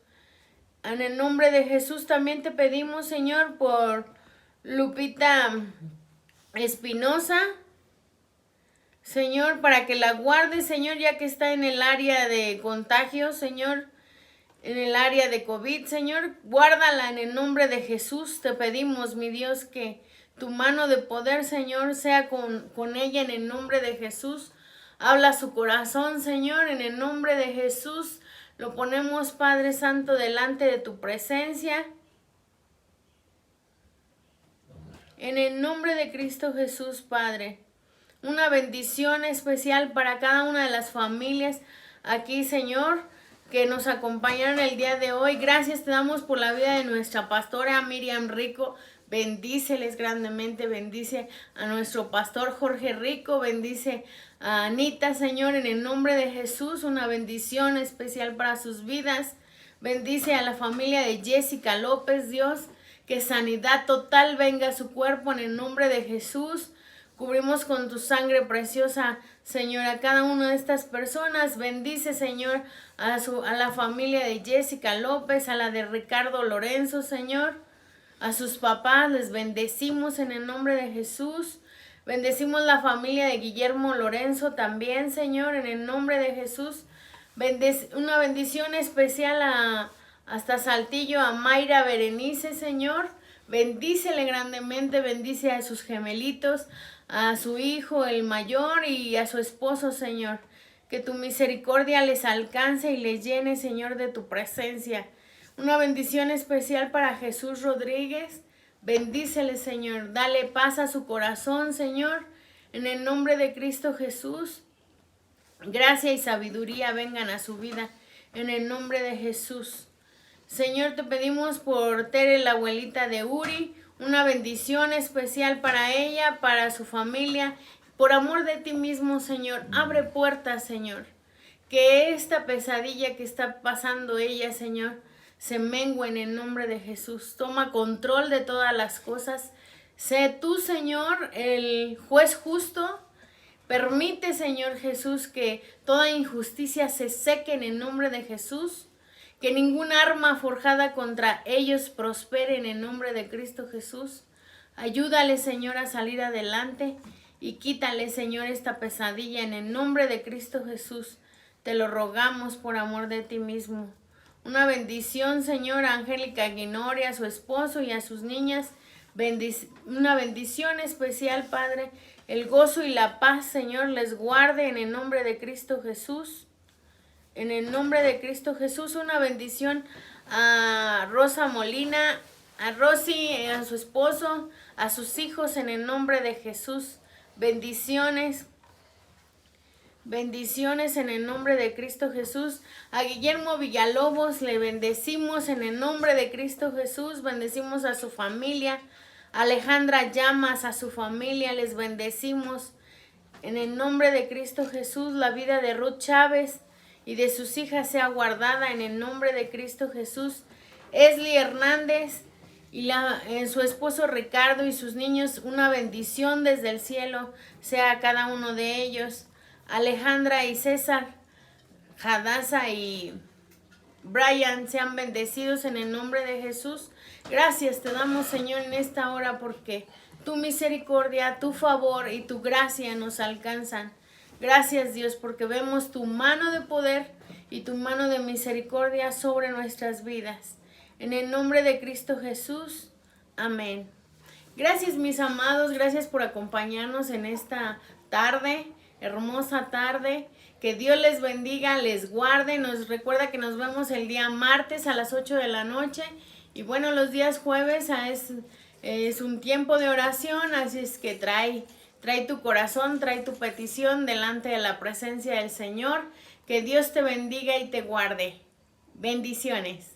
En el nombre de Jesús también te pedimos, Señor, por Lupita Espinosa, Señor, para que la guardes, Señor, ya que está en el área de contagio, Señor, en el área de COVID, Señor, guárdala en el nombre de Jesús. Te pedimos, mi Dios, que tu mano de poder, Señor, sea con ella en el nombre de Jesús. Habla su corazón, Señor, en el nombre de Jesús. Lo ponemos, Padre Santo, delante de tu presencia. En el nombre de Cristo Jesús, Padre. Una bendición especial para cada una de las familias aquí, Señor, que nos acompañaron el día de hoy. Gracias te damos por la vida de nuestra pastora Miriam Rico. Bendíceles grandemente, bendice a nuestro pastor Jorge Rico, bendice a Anita, Señor, en el nombre de Jesús, una bendición especial para sus vidas. Bendice a la familia de Jessica López, Dios, que sanidad total venga a su cuerpo en el nombre de Jesús. Cubrimos con tu sangre preciosa, Señor, a cada una de estas personas. Bendice, Señor, a la familia de Jessica López, a la de Ricardo Lorenzo, Señor. A sus papás les bendecimos en el nombre de Jesús. Bendecimos la familia de Guillermo Lorenzo también, Señor, en el nombre de Jesús. Una bendición especial hasta Saltillo, a Mayra Berenice, Señor. Bendícele grandemente, bendice a sus gemelitos, a su hijo el mayor y a su esposo, Señor. Que tu misericordia les alcance y les llene, Señor, de tu presencia. Una bendición especial para Jesús Rodríguez. Bendícele, Señor. Dale paz a su corazón, Señor. En el nombre de Cristo Jesús. Gracia y sabiduría vengan a su vida. En el nombre de Jesús. Señor, te pedimos por Tere, la abuelita de Uri, una bendición especial para ella, para su familia. Por amor de ti mismo, Señor, abre puertas, Señor. Que esta pesadilla que está pasando ella, Señor, se mengue en el nombre de Jesús. Toma control de todas las cosas. Sé tú, Señor, el juez justo. Permite, Señor Jesús, que toda injusticia se seque en el nombre de Jesús. Que ninguna arma forjada contra ellos prospere en el nombre de Cristo Jesús. Ayúdale, Señor, a salir adelante y quítale, Señor, esta pesadilla en el nombre de Cristo Jesús. Te lo rogamos por amor de ti mismo. Una bendición, Señor, a Angélica Guinori, a su esposo y a sus niñas. Una bendición especial, Padre. El gozo y la paz, Señor, les guarde en el nombre de Cristo Jesús. En el nombre de Cristo Jesús, una bendición a Rosa Molina, a Rosy, a su esposo, a sus hijos, en el nombre de Jesús. Bendiciones. Bendiciones en el nombre de Cristo Jesús. A Guillermo Villalobos le bendecimos en el nombre de Cristo Jesús. Bendecimos a su familia. Alejandra Llamas, a su familia, les bendecimos en el nombre de Cristo Jesús. La vida de Ruth Chávez y de sus hijas sea guardada en el nombre de Cristo Jesús. Esli Hernández y en su esposo Ricardo y sus niños, una bendición desde el cielo sea a cada uno de ellos. Alejandra y César, Hadassah y Brian sean bendecidos en el nombre de Jesús. Gracias te damos, Señor, en esta hora porque tu misericordia, tu favor y tu gracia nos alcanzan. Gracias, Dios, porque vemos tu mano de poder y tu mano de misericordia sobre nuestras vidas. En el nombre de Cristo Jesús. Amén. Gracias, mis amados. Gracias por acompañarnos en esta tarde, hermosa tarde. Que Dios les bendiga, les guarde. Nos recuerda que nos vemos el día martes a las 8 de la noche. Y bueno, los días jueves es un tiempo de oración, así es que trae tu corazón, trae tu petición delante de la presencia del Señor. Que Dios te bendiga y te guarde. Bendiciones.